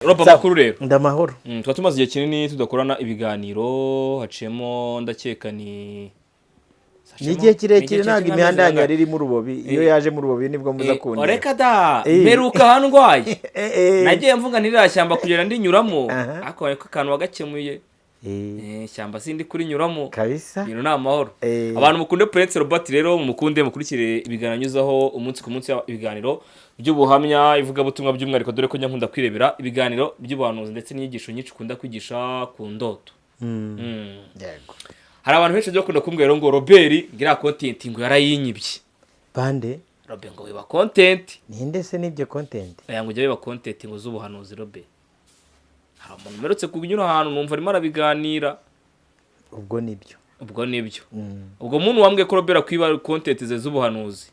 Roba makuru rero ndamahoro twa tumaze igihe kinini tudakorana ibiganiro haciyemo ndakeka ni nigihe kirekire ntago imihanda yanyu yari iri mu rubobi iyo yaje mu rubobi nibwo muza kundeba reka da meruka handwaye nagiye mvuga ntirirashyamba kugera ndinyuramo ariko akantu wagakemuye shyamba sindi kuri nyuramo kabisa ibintu na amahoro abantu mukunde Prince Robert rero mukunde mukurikire ibigananyuzaho umunsi ku munsi ibiganiro by'ubuhamya ivuga butumwa by'umwariko dore ko nyankunda kwirebera ibiganiro by'ubuhanuzi ndetse n'inyigisho nyinshi kunda kwigisha ku ndoto yego hari abantu benshi byo kunda kumbwira ngo Robert ngira content ngo yarayinyibye bande Robert ngo wiba content ninde se nibyo content ngo ujye wiba content ngo z'ubuhanuzi Robert hari umuntu merutse kunyura ahantu numva arimo arabiganira ubwo nibyo ubwo muntu wambwiye ko Robert kwiba content ze z'ubuhanuzi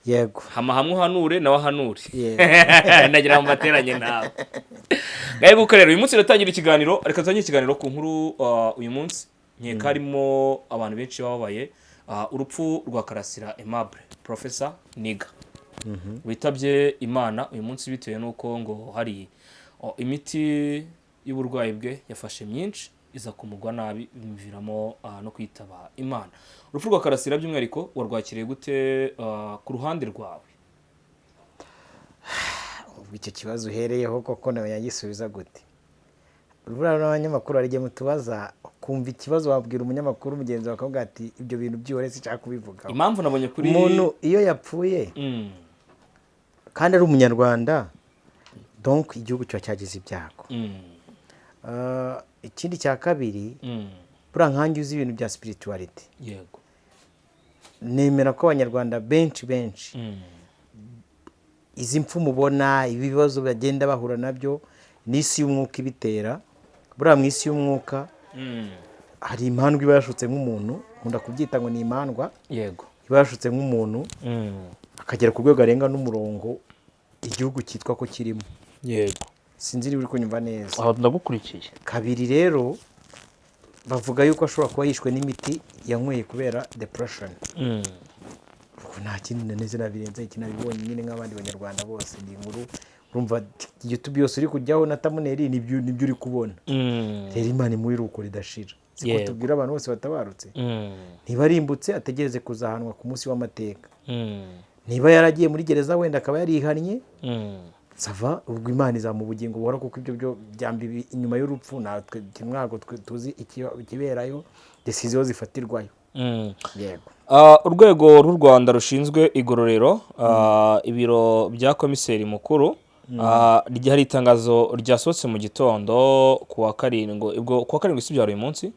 yego hamwe hanure nawe hanure nagira mu bateranye nawe gaye gukorera uyu munsi natangira ikiganiro ariko tuzanye ikiganiro ku nkuru uyu munsi nkeka harimo abantu benshi bababaye urupfu rwa Karasira Aimable Professor Niga witabye Imana uyu munsi bitewe nuko ngo hari imiti y'uburwayi bwe yafashe myinshi iza kumugwa nabi bimuviramo no kwitaba Imana. Urupfu rwa Karasira by'umwihariko warwakiriye gute ku ruhande rwawe? Icyo kibazo uhereyeho koko nawe yagisubiza gute? Urubura n'abanyamakuru arigiye mutubaza kumva ikibazo wabwira umunyamakuru mugenzi wakavuga ati ibyo bintu byihore sichaka kubivuga. Impamvu nabonye kuri umuntu iyo yapfuye kandi ari umunyarwanda donc igihugu cyo cyagize ibyago. Ikindi cya kabiri bura nkanjye uzi ibintu bya spirituality. Yego. Nemera ko abanyarwanda benshi izi mpfu mubona ibibazo bagenda bahura nabyo n'isi y'umwuka ibitera. Bura mu isi y'umwuka hari impandwa ibashutse nk'umuntu nkunda kubyita ngo ni impandwa. Yego. Ibashutse nk'umuntu akagera ku rwego arenga n'umurongo igihugu cyitwa ko kirimo. Yego. Sinziri uri kunyumva neza. Aho ndagukurikiye. Kabiri rero bavuga yuko ashobora kuba yishwe n'imiti yanyweye kubera depression. Nta kindi neze nabirenze ikinabibonye nyine nk'abandi banyarwanda bose ndi inkuru urumva YouTube yose uri kujyaho na thumbnail nibyo uri kubona. Rero Imana imuhiruko ridashira. Siko tubwira abantu bose batabarutse. Niba arimbutse ategereze kuzahanwa ku munsi w'amateka. Niba yaragiye muri gereza wenda akaba yarihannye. Sava ubwo Imana izamu bugingo buhora kuko ibyo byo byambi inyuma y'urupfu natwe kimwago tuzi ikiberayo decision zifatirwayo. Yego. Urwego rw'u Rwanda rushinzwe igororero ibiro bya komiseri mukuru hari itangazo ryasohotse mu gitondo kuwa karindwi si byaro uyu munsi.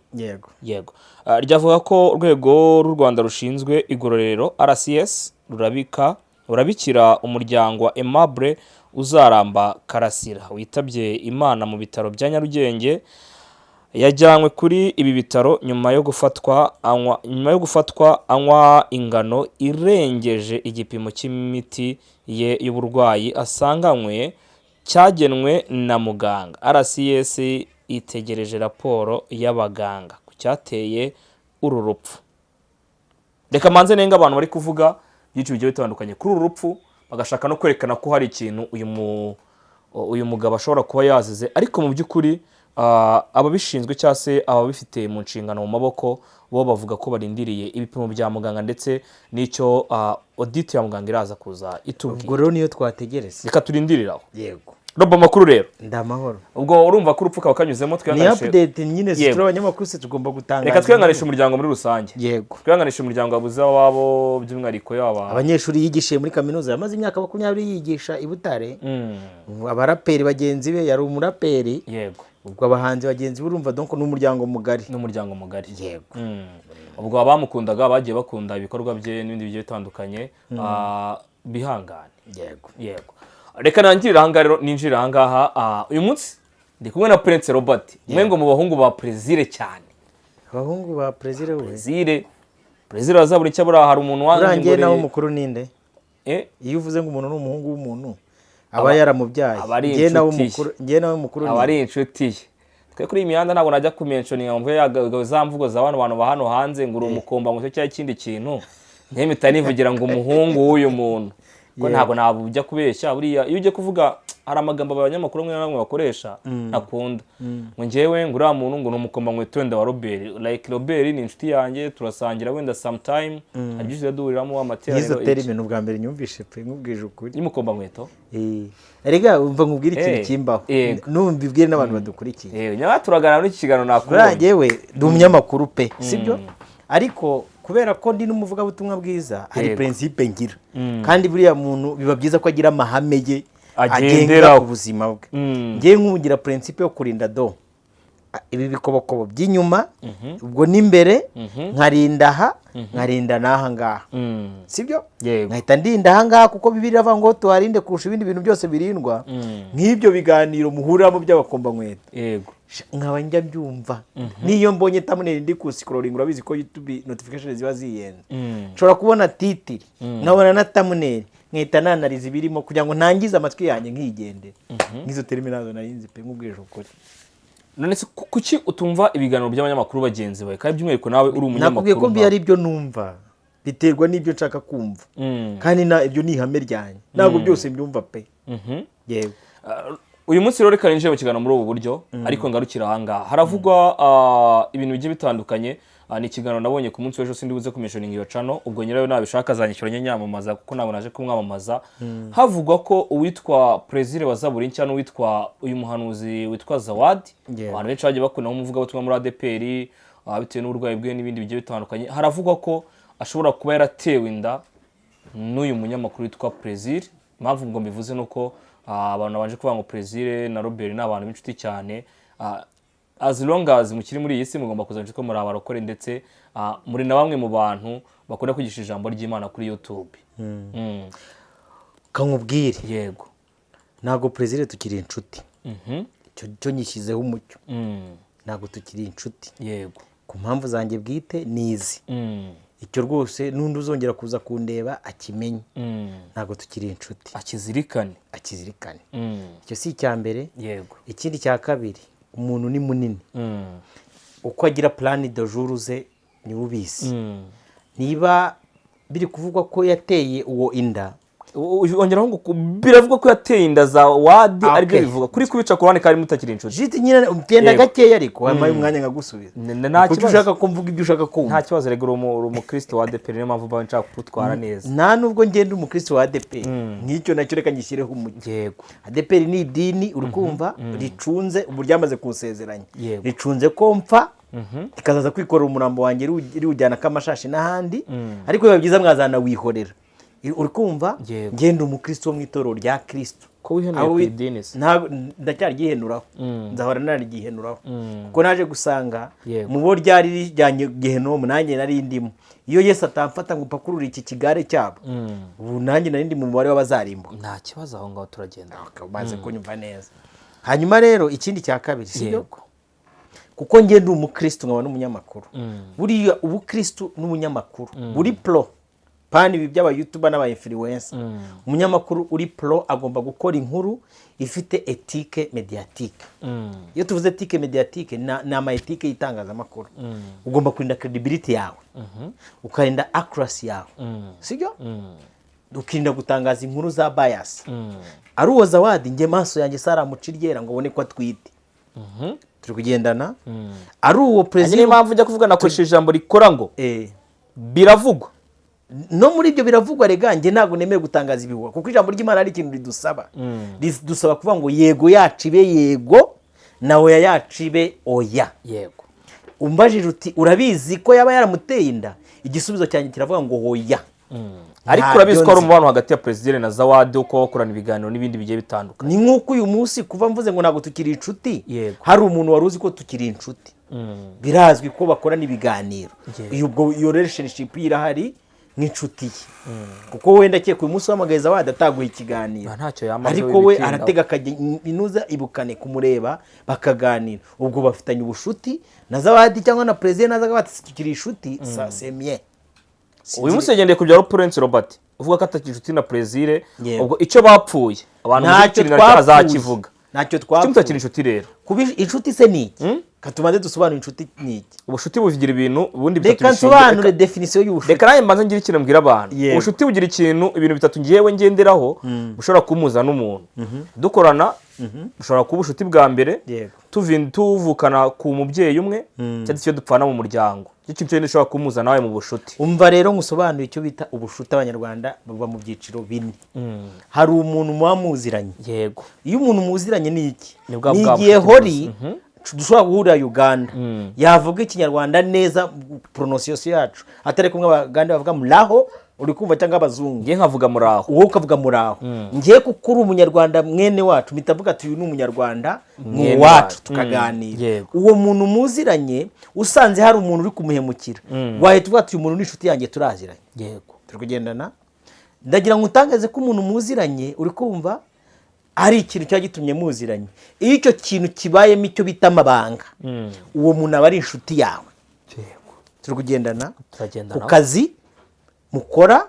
Yego. Ryavuga ko urwego rw'u Rwanda rushinzwe igororero RCS rurabikira umuryango wa Aimable uzaramba Karasira witabye Imana mu bitaro bya Nyarugenge. Yajyanywe kuri ibi bitaro nyuma yo gufatwa anywa ingano irengeje igipimo cy'imiti ye y'uburwayi asanganywe cyagenwe na muganga. RCS itegereje raporo y'abaganga ku cyateye uru rupfu. Reka manze nenga abantu bari kuvuga byinshi bigiye bitandukanye kuri uru rupfu bagashaka no kwerekana ko hari ikintu uyu mugabo ashobora kuba yazize, ariko mu by'ukuri ababishinzwe cyangwa se ababifite mu nshingano mu maboko bo bavuga ko barindiriye ibipimo bya muganga ndetse n'icyo audit ya muganga iraza kuza itubwira. Ubwo rero niyo twategereza. Reka turindiriraho. Yego. Roba makuru rero. Ndamahoro. Ubwo urumva ko urupfu kanyuzemo twiyanganishe. Ni update nyine zitro abanyamakuru se tugomba gutangaza. Reka twiyanganishe umuryango muri rusange. Yego. Twiyanganishe umuryango wabuze wabo by'umwariko yaba. Abanyeshuri yigishiye muri kaminuza yamaze imyaka 20 yigisha i Butare. Abaraperi bagenzi be yari umuraperi. Yego. Ubwo abahanzi bagenzi burumva donc n'umuryango mugari. Yego. Ubwo abamukundaga bagiye bakunda ibikorwa bye n'ibindi bigiye bitandukanye bihangane. Yego. Reka nangirira ahangaha rero ninjira ahangaha uyu munsi ndi kumwe na Prince Robert mwengo mu bahungu ba Prezire cyane. Abahungu ba Prezire we. Prezire azabura icyo bura hari umuntu wanjye nawo mukuru ninde? Iyo uvuze ngo umuntu n'umuhungu w'umuntu aba yaramubyaye. Ngiye nawe mukuru aba ari inshuti ye. Twe kuri imihanda ntabwo najya kumentioninga mvuye za mvugo za bantu ba hano hanze ngo urumukomba mu cyo cyari kindi kintu. Nteme tanivugira ngo umuhungu w'uyu muntu. Ko ntabwo nabujya kubeshya buriya iyo uje kuvuga hari amagambo abanyamakuru bamwe na bamwe bakoresha ntakunda ngo njyewe ngo uriya muntu ngo ni umukomba nkweto wenda wa Robert, like Robert ni inshuti yanjye turasangira wenda sometime agize duhuriramo amateraniro. Izo terime n'ubwa mbere nyumvishe pe nkubwije ukuri y'umukomba nkweto. Erega umva nkubwira ikintu kimbaho numva ibwire n'abantu badukurikiye. Nyaba turaganira muri iki kiganiro nakubonye. Njyewe ndi umunyamakuru pe sibyo, ariko kubera ko ndi n'umuvugabutumwa bwiza hari principe ngira, kandi buriya muntu biba byiza ko agira amahame ye agendera ubuzima bwe. Ngiye nkugira principe yo kurinda ibi bikobokobo by'inyuma, ubwo n'imbere nkarinda aha nkarinda n'aha ngaha, sibyo? Nkahita ndinda aha ngaha kuko Bibiliya iravuga ngo tuharinde kurusha ibindi bintu byose birindwa. Nk'ibyo biganiro muhuriramo by'abakomba nkweto nkaba njya byumva, niyo mbonye thumbnail ndi ku scrolling, urabizi ko YouTube notification ziba ziyenze, nshobora kubona titiri nkabona na thumbnail nkahita nanariza ibirimo kugira ngo ntangize amatwi yanjye nkigendera. Nk'izo terime nazo narinzi pe nkubwije ukuri. None se kuki utumva ibiganiro by'abanyamakuru bagenzi bawe kandi by'umwihariko nawe uri umunyamakuru? Nakubwiye ko byari ibyo numva, biterwa n'ibyo nshaka kumva, kandi ibyo ni ihame ryanjye, ntabwo byose mbyumva pe. Yego. Uyu munsi rero reka ninjire mu kiganiro muri ubu buryo, ariko ngarukira aha ngaha haravugwa ibintu bigiye bitandukanye. Ni ikiganiro nabonye ku munsi w'ejo, sindi buze kumentioning iyo channel, ubwo nyirayo nabishaka azanyishyura nyamamaza kuko nabo naje kumwamamaza. Havugwa ko uwitwa Plaisir wa Zaburi nshya n'uwitwa uyu muhanuzi witwa Zawadi, abantu benshi bagiye bakunda umuvuga butumwa muri ADPR bitewe n'uburwayi bwe n'ibindi bigiye bitandukanye. Haravugwa ko ashobora kuba yaratewe inda n'uyu munyamakuru witwa Plaisir. Impamvu ngo mbivuze nuko abantu babanje kuvuga ngo Plaisir na Robert ni abantu b'inshuti cyane. As long as mukiri muri iyi si mugomba kuzanjye ko muri abarokore, ndetse muri na bamwe mu bantu bakunda kwigisha ijambo ry'Imana kuri YouTube. Kankubwire, yego, ntago Plaisir tukiri inshuti. Cyo nyishyizeho umucyo. Ntago tukiri inshuti. Yego. Ku mpamvu zanjye bwite nizi. Icyo rwose n'undi uzongera kuza kundeba akimenye. Ntago tukiri inshuti. Akizirikane. Icyo si icya mbere. Yego. Ikindi cya kabiri, umuntu ni munini. Uko agira plan de jour ze ni ubizi. Niba biri kuvugwa ko yateye uwo inda, ongeraho ngo biravugwa ko yateye inda za Wadi, aribyo bivuga kuri kubica ku ruhande kandi mutakiri inshuti. Jiti nyine ugenda gakeya ariko wamaye umwanya ngagusubiza. Kuko ushaka ko mvuga ibyo ushaka kumva. Nta kibazo, rego umukristo wa ADPR niyo mpamvu baba nshaka kutwara neza. Nta nubwo ngenda umukristo wa ADPR, nk'icyo nacyo reka ngishyireho umujyi. Yego. ADPR ni idini urukumva ricunze uburyamaze kunsezeranya. Ricunze ko mpfa ikazaza kwikorera umurambo wanjye iri ujyana kamashashi n'ahandi, ariko biba byiza mwazana wihorera. Urikumva ngenda umukristo wo mu itorero rya Kristo. Ko wihenura ku idini se? Ndacyari gihenuraho. Nzahora narigihenuraho. Kuko naje gusanga mu bo ryari rijyanye Gehenomu nanjye nari ndimo. Iyo Yesu atamfata ngo pakurura iki kigare cyabo, ubu nanjye nari ndi mu mubare w'abazarimbuka. Nta kibazo, aho ngaho turagenda. Maze kunyumva neza. Hanyuma rero ikindi cya kabiri, sibyo? Kuko ngenda umukristo nkaba n'umunyamakuru. Buriya ubukristo n'umunyamakuru buri pro. Pani ibi by'aba YouTuber n'aba influencer. Umunyamakuru uri pro agomba gukora inkuru ifite ethique médiatique. Iyo tuvuze ethique médiatique na ama ethique y'itangazamakuru. Ugomba kurinda credibility yawe. Ukarinda accuracy yawe. Sibyo? Ukirinda gutangaza inkuru za bias. Ari uwo Zawadi nge maso yanjye saramuciryera ngo ubone ko atwite. Turi kugendana. Ari uwo Plaisir niyo mpamvu njya kuvuga nakoresheje ijambo rikora ngo biravugwa. No muri ibyo biravugwa rega nge ntago nemeye gutangaza ibihuha, kuko ijambo ry'Imana ari ikintu ridusaba. Ridusaba kuvuga ngo yego yacu ibe yego na oya yacu ibe oya. Yego. Umbajije uti urabizi ko yaba yaramuteye inda, igisubizo cyanjye kiravuga ngo oya. Ariko urabizi ko ari umubano hagati ya Plaisir na Zawadi uko bakorana ibiganiro n'ibindi bigiye bitandukanye. Ni nk'uko uyu munsi kuva mvuze ngo ntago tukiri inshuti, hari umuntu wari uzi ko tukiri inshuti. Birazwi ko bakorana ibiganiro. Iyo relationship irahari nk'inshuti ye. Kuko wenda akeka uyu munsi wamagaye Zawadi ataguha ikiganiro, ariko we aratega inuza ibukane kumureba bakaganira. Ubwo bafitanye ubushuti na Zawadi cyangwa na Plaisir na Zawadi tukiri inshuti. Ça c'est bien. Uyu munsi yagendeye ku bya Prince Robert uvuga ko atakiri inshuti na Plaisir, ubwo icyo bapfuye abantu bakiri na azakivuga. ntacyo kuki twapfa mutakiri inshuti rero? kuba inshuti se ni iki katumaze dusobanura inshuti ni iki Ubushuti bugira ibintu ubundi bitatu reka nsobanure definition y'ubushuti reka nanjye mbanza ngira ikintu mbwira abantu. Yego. Ubushuti bugira ibintu bitatu ngewe ngenderaho bushobora kumuza n'umuntu. Dukorana bushobora kuba ubushuti bwa mbere, Yego. tuvukana ku mubyeyi umwe cyangwa icyo dupfana mu muryango. Icyo kintu gishobora kumuza nawe mu bushuti. umva rero ngusobanuye icyo bita ubushuti. Abanyarwanda baba mu byiciro bine. hari umuntu muba muziranye. Yego. iyo umuntu muziranye ni iki? Ni bwa ni bwa igihe bushuti hori dushobora guhurira Uganda yavuga ikinyarwanda neza pronunciation yacu atari kumwe abagande bavuga muraho uri kumva cyangwa abazungu ngiye nkavuga muraho wowe ukavuga muraho ngiye kuko uri umunyarwanda mwene wacu mitavuga ati uyu ni umunyarwanda Mwene wacu wacu. tukaganira Yego. uwo muntu muziranye usanze hari umuntu uri kumuhemukira wahita uvuga ati uyu muntu ni inshuti yanjye turaziranye. Yego. turi kugendana ndagira ngo utangaze ko umuntu muziranye uri kumva hari ikintu cyaba gitumye muziranye. iyo icyo kintu kibayemo icyo bita amabanga uwo muntu aba ari inshuti yawe. Yego. turi kugendana Turagendana. ku kazi mukora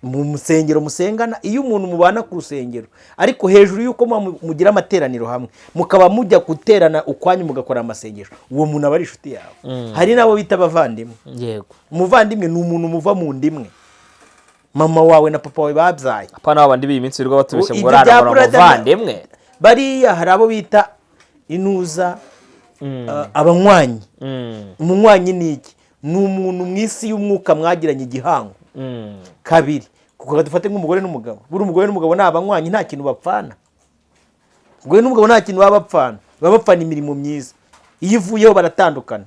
mu musengero musengana. iyo umuntu mubana ku rusengero ariko hejuru y'uko mugira amateraniro hamwe mukaba mujya guterana ukwanyu mugakora amasengesho uwo muntu aba ari inshuti yawe. hari n'abo bita abavandimwe. Yego. umuvandimwe ni umuntu muva mu ndimwe mama wawe na papa wawe babyaye. Apana abandi b'iyi minsi birirwa batubeshya ngo Ibyo urara bya ngo brother- abavandimwe. bariya hari abo bita inuza abanywanyi. umunywanyi ni iki? ni umuntu mu isi y'umwuka mwagiranye igihango. kabiri kuko dufate nk'umugore n'umugabo. buri umugore n'umugabo ni abanywanyi nta kintu bapfana. umugore n'umugabo nta kintu baba bapfana, baba bapfana imirimo myiza. iyo ivuyeho baratandukana.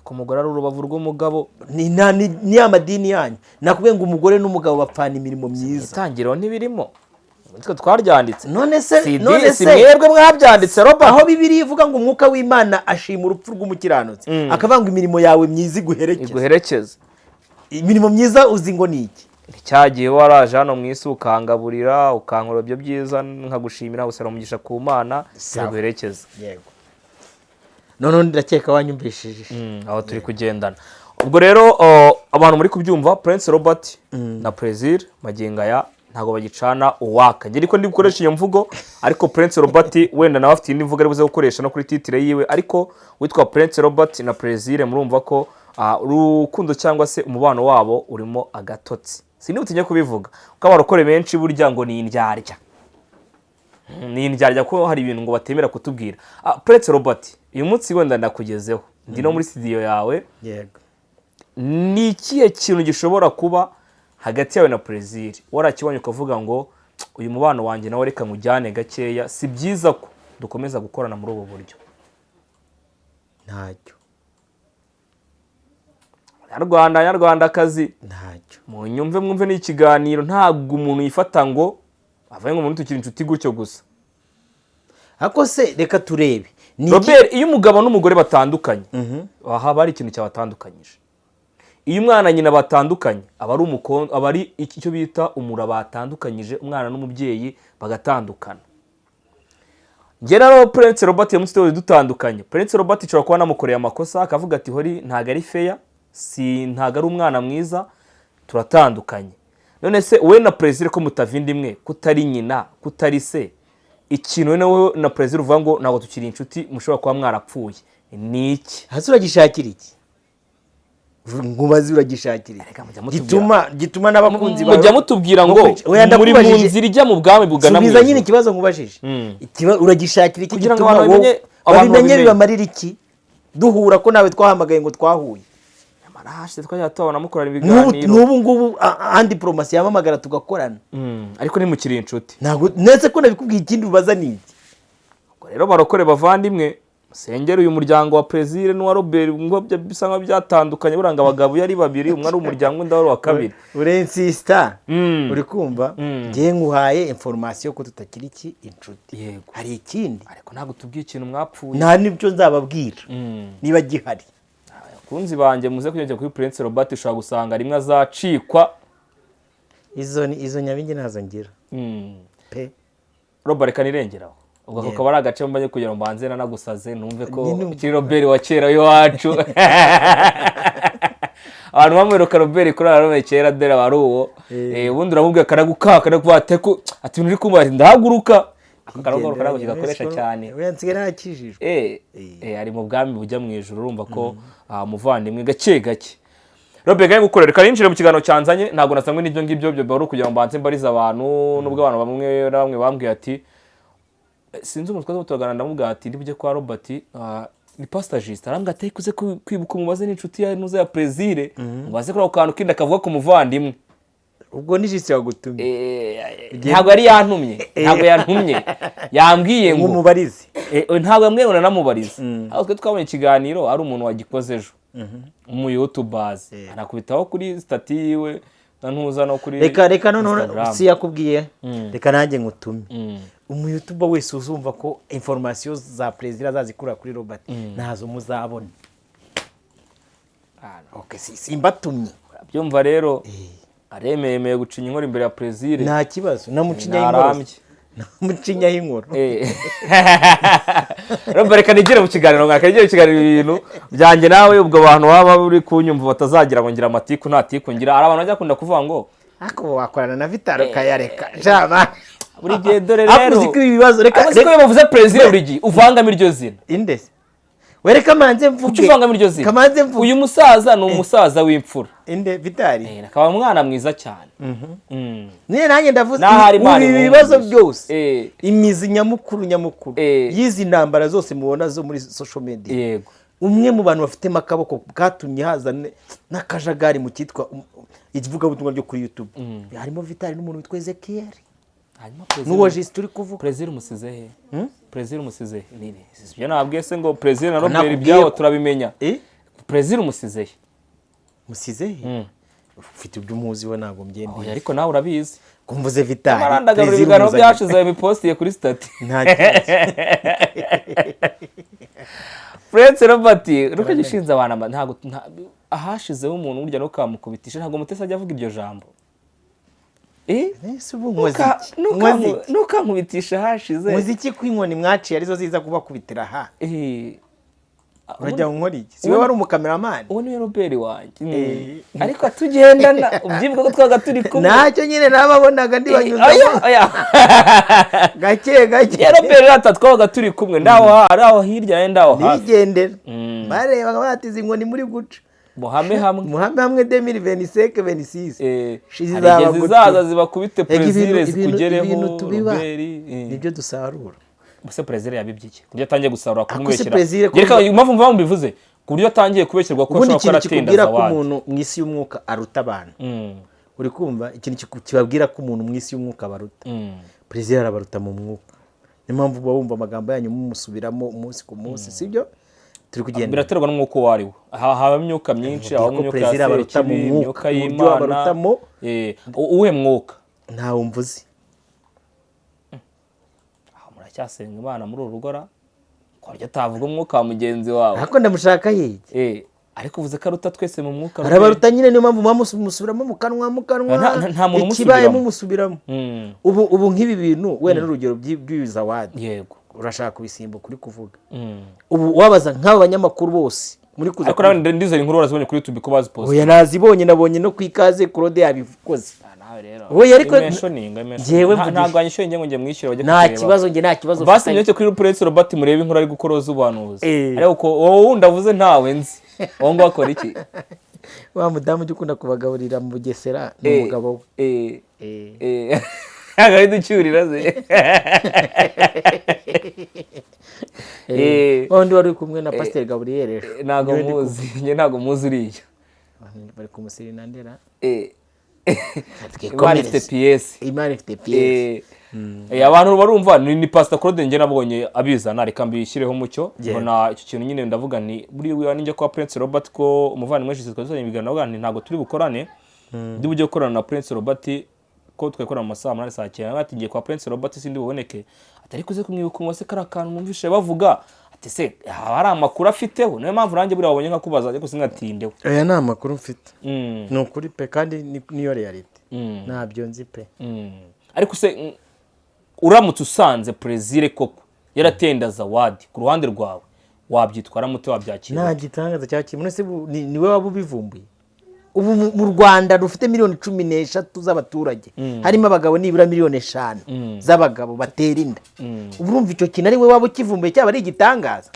Ku mugore ari urubavu rw'umugabo. ni ya madini yanyu nakubwiye ngo umugore n'umugabo bapfana imirimo myiza. Itangiriro ntibirimo. Nitwe twaryanditse. none Si se mwebwe mwabyanditse Robert. aho Bibiliya ivuga ngo umwuka w'Imana ashima urupfu rw'umukiranutsi akavuga ngo imirimo yawe myiza iguherekeze. Iguherekeza. imirimo myiza uzi ngo ni iki? Cyagiye waraje hano mu isi ukangaburira ukankora ibyo byiza nkagushimira usara umugisha ku Mana iguherekeza. Yego. none ndakeka wanyumvishije. Aho turi kugendana. Ubwo rero abantu muri kubyumva Prince Robert na Plaisir magingo aya ntago bagicana uwaka. Ngira ko ndi gukoresha iyo mvugo ariko Prince Robert wenda nawe afite indi mvugo ari buze gukoresha no kuri titre yiwe ariko witwa Prince Robert na Plaisir murumva ko urukundo cyangwa se umubano wabo urimo agatotsi. Sindi butinye kubivuga kuko abarokore benshi burya ngo ni indyarya. Ni indyarya ko hari ibintu ngo batemera kutubwira. Prince Robert uyu munsi wenda ndakugezeho ndi no muri studio yawe. Yego. Ni ikihe kintu gishobora kuba hagati yawe na Plaisir warakibonye ukavuga ngo uyu mubano wanjye nawe reka nkujyane gakeya si byiza ko dukomeza gukorana muri ubu buryo? ntacyo. Nyarwandakazi ntacyo. mu nyumve mwumve ni ikiganiro ntabwo umuntu yifata ngo avaye ngo umuntu tukiri inshuti gutyo gusa. Ako se reka turebe. Robert iyo umugabo n'umugore batandukanye haba hari ikintu cyabatandukanyije. Iyo umwana nyina batandukanye aba ari icyo bita umura batandukanyije umwana n'umubyeyi bagatandukana. Ngera rero Prince Robert ya mutwe dutandukanye. Prince Robert ishobora kuba namukoreye amakosa akavuga ati hori ntago ari fair, ntago ari umwana mwiza, turatandukanye. None se we na Plaisir ko mutavindi imwe kutari nyina kutari se ikintu we nawe na Plaisir uvuga ngo ntago tukiri inshuti mushobora kuba mwarapfuye ni iki? hasi uragishakira iki? Ngubazi uragishakira gituma n'abakunzi bawe mujya mutubwira ngo muri mu nzira ijya mu bwami bugana mu nyine ikibazo ngubashije uragishakira iki kugira ngo abantu babimenye bibamarira iki? duhura ko nawe twahamagaye ngo twahuye hashize twajya tubona mukorana ibiganiro n'ubu ngubu andi promasi yamamagara tugakorana ariko nimukiri inshuti ntabwo netse ko nabikubwiye ikindi ubaza ni iki. Rero barokore bavandimwe musengere uyu muryango wa Plaisir n'uwa Robert ngo bisa nka byatandukanye buranga abagabo yari babiri umwe ari umuryango undi ari wa kabiri urensista uri kumva ngiye nguhaye information ko tutakiri iki inshuti. Yego. hari ikindi ariko ntabwo tubwiye ikintu mwapfuye nta nibyo nzababwira niba gihari. kunzi banje muze kujya kuri Prince Robert ushaka gusanga rimwe azacikwa izo nyabingi nazo ngira pe Robert kanirengeraho ubwo akaba ari agace mbanye kugira ngo mbanze nanagusaze numve ko kiri Robert wa kera yo wacu abantu bamweruka Robert kuri arabe kera dera bari uwo ubundi uramubwira karagukaka nakubateko ati uri kumva ndahaguruka ako karongo ntabwo kigakoresha cyane we nsigaye nakijijwe ari mu bwami bujya mu ijuru urumva ko umuvandimwe gake gake Robert gaye gukorera karinjire mu kiganiro cyanzanye ntabwo nasangwe n'ibyo ngibyo byo bari kugira ngo mbanze mbariza abantu nubwo abantu bamwe na bamwe bambwiye ati sinzi umutwe w'utugana ndamubwira ati ndibuje kwa Robert ni Pastor Juste arambwa ati kuze kwibuka umubaze n'inshuti ya nuza ya Prezire mubaze kuri ako kantu kindi akavuga ku muvandimwe ubwo ni Juste yagutumye ntabwo yari yantumye yambwiye ngo umubarize ntabwo yambwiye ngo nanamubarize aho twe twabonye ikiganiro ari umuntu wagikoze ejo mu YouTubers anakubitaho kuri stati yiwe ntuza no kuri reka none si yakubwiye reka nanjye ngutume umu YouTuber wese uzumva ko information za Prezire azazikura kuri Robert nazo muzabona okay simbatumye byumva rero aremeye gucinya inkoro imbere ya Prezire nta kibazo namucinya y'inkoro Robert kanigire mu kiganiro ngakagire mu kiganiro ibintu byanjye nawe ubwo abantu baba uri kunyumva batazagira ngo ngira amatiku nta tiku ngira ari abantu bajya kunda kuvuga ngo ako wakorana na Vitaro kayareka jama buri gihe dore rero uziko ibibazo reka bavuze Prezire buri gihe uvangamo iryo zina indese wereka manze mvuge uvangamo iryo zina kamanze mvuge uyu musaza ni umusaza w'imfura inde Vitari akaba umwana mwiza cyane niye nanjye ndavuze ibibazo byose imizi nyamukuru yizi ntambara zose mubona zo muri social media yego umwe mu bantu bafite makaboko bwatumye haza n'akajagari mu cyitwa ikivuga butumwa ryo kuri YouTube harimo Vitari n'umuntu witwa Ezekiel nuwo Juste turi kuvuga Prezire umusize he Prezire umusize nini sibyo nabwiye se ngo Prezire na Robert ibyaho turabimenya Prezire umusize he musize he ufite ibyo umuzi we ntabwo mbyembiye ariko nawe urabizi kumvuze Vitari arandagarura ibiganiro byashize bipostiye kuri stati nta kibazo Prince Robert ruko gishinze abantu ntabwo ahashizeho umuntu urya no kamukubitisha ntabwo mutese ajya avuga iryo jambo nukankubitisha hashize muziki kw'inkoni mwaciye arizo ziza kubakubitira urajya nkora iki siwe wari umukameramani uwo ni Robert wanjye ariko tugendana ubyibuka ko twaga turi kumwe ntacyo nyine nababonaga ndibanyuza gake ya Robert rata twaga turi kumwe ndaho hirya ndaho hafi nigendera barebaga batize inkoni muri guca muhame hamwe 2025 zizaza zibakubite Prezire zikugereho Robert nibyo dusarura Bose Prezire yabibyiki kuryo atangiye gusarura kumubeshyira yereka impamvu mva mbivuze kuryo atangiye kubeshyirwa ko ashobora gukora atinda za wandi umuntu mu isi y'umwuka aruta abantu uri kumva ikintu kibabwira ko umuntu mu isi y'umwuka baruta Prezire arabaruta mu mwuka niyo mpamvu bumva amagambo yanyu mumusubiramo umunsi ku munsi sibyo turi kugenda biraterwa n'umwuka wariwo haba imyuka myinshi aho imyuka Prezire abaruta mu mwuka y'Imana uwe mwuka ntawe mvuze cyasenga Imana muri urugora ko ryo tavuga umwuka wa mugenzi wawe ariko ndamushaka yiki ariko uvuze ko aruta twese mu mwuka arabaruta nyine niyo mpamvu musubiramo mu kanwa nta muntu ikibaye mumusubiramo ubu nk'ibi bintu wenda n'urugero by'ubiza wadi yego urashaka kubisimbuka kuri kuvuga ubu wabaza nk'aba banyamakuru bose muri kuza ariko nawe ndizera inkuru warazibonye kuri YouTube ko bazipost oya nazibonye nabonye no kwikaze Claude yabikoze oya ariko jewe ntabwo anyishoye ngo ngiye mwishyura bajye nta kibazo nge nta kibazo basi nyete kuri Prince Robert murebe inkuru ari gukora z'ubanuzi ariko wowe ndavuze ntawe nzi wowe ngo akora iki wa mudamu ujye ukunda kubagaburira mu Bugesera n'umugabo we agahita ucyurira ze wundi wari kumwe na Pasteur Gabriel ntabwo muzi uriya bari kumusirina ndera Imana ifite PS abantu barumva ni Pastor Claude nge nabonye abizana reka mbishyireho mucyo mbona icyo kintu nyine ndavuga ni buri ninjye kwa Prince Robert ko umuvandimwe Juste twazanye ibiganiro bwani ntabwo turi bukorane ndi bujye gukorana na Prince Robert ko twekora mu masaha 8 saa 9 batigiye kwa Prince Robert sindi buboneke atari kuze kumwibuka ngo se karakantu numvishe bavuga ati se hari amakuru afiteho niyo mpamvu nanjye buri wabonye nka kubaza ariko singatindeho aya ni amakuru mfite ni ukuri pe kandi niyo reality ntabyo nzi pe ariko se uramutse usanze Prezire koko yaratenda zawadi ku ruhande rwawe wabyitwara mute wabyakira nta gitangaza cyakimwe se niwe waba ubivumbuye ubu mu Rwanda rufite miliyoni 13 z'abaturage harimo abagabo nibura miliyoni 5 z'abagabo batera inda ubu urumva icyo kintu ari we waba ukivumbuye cyaba ari igitangaza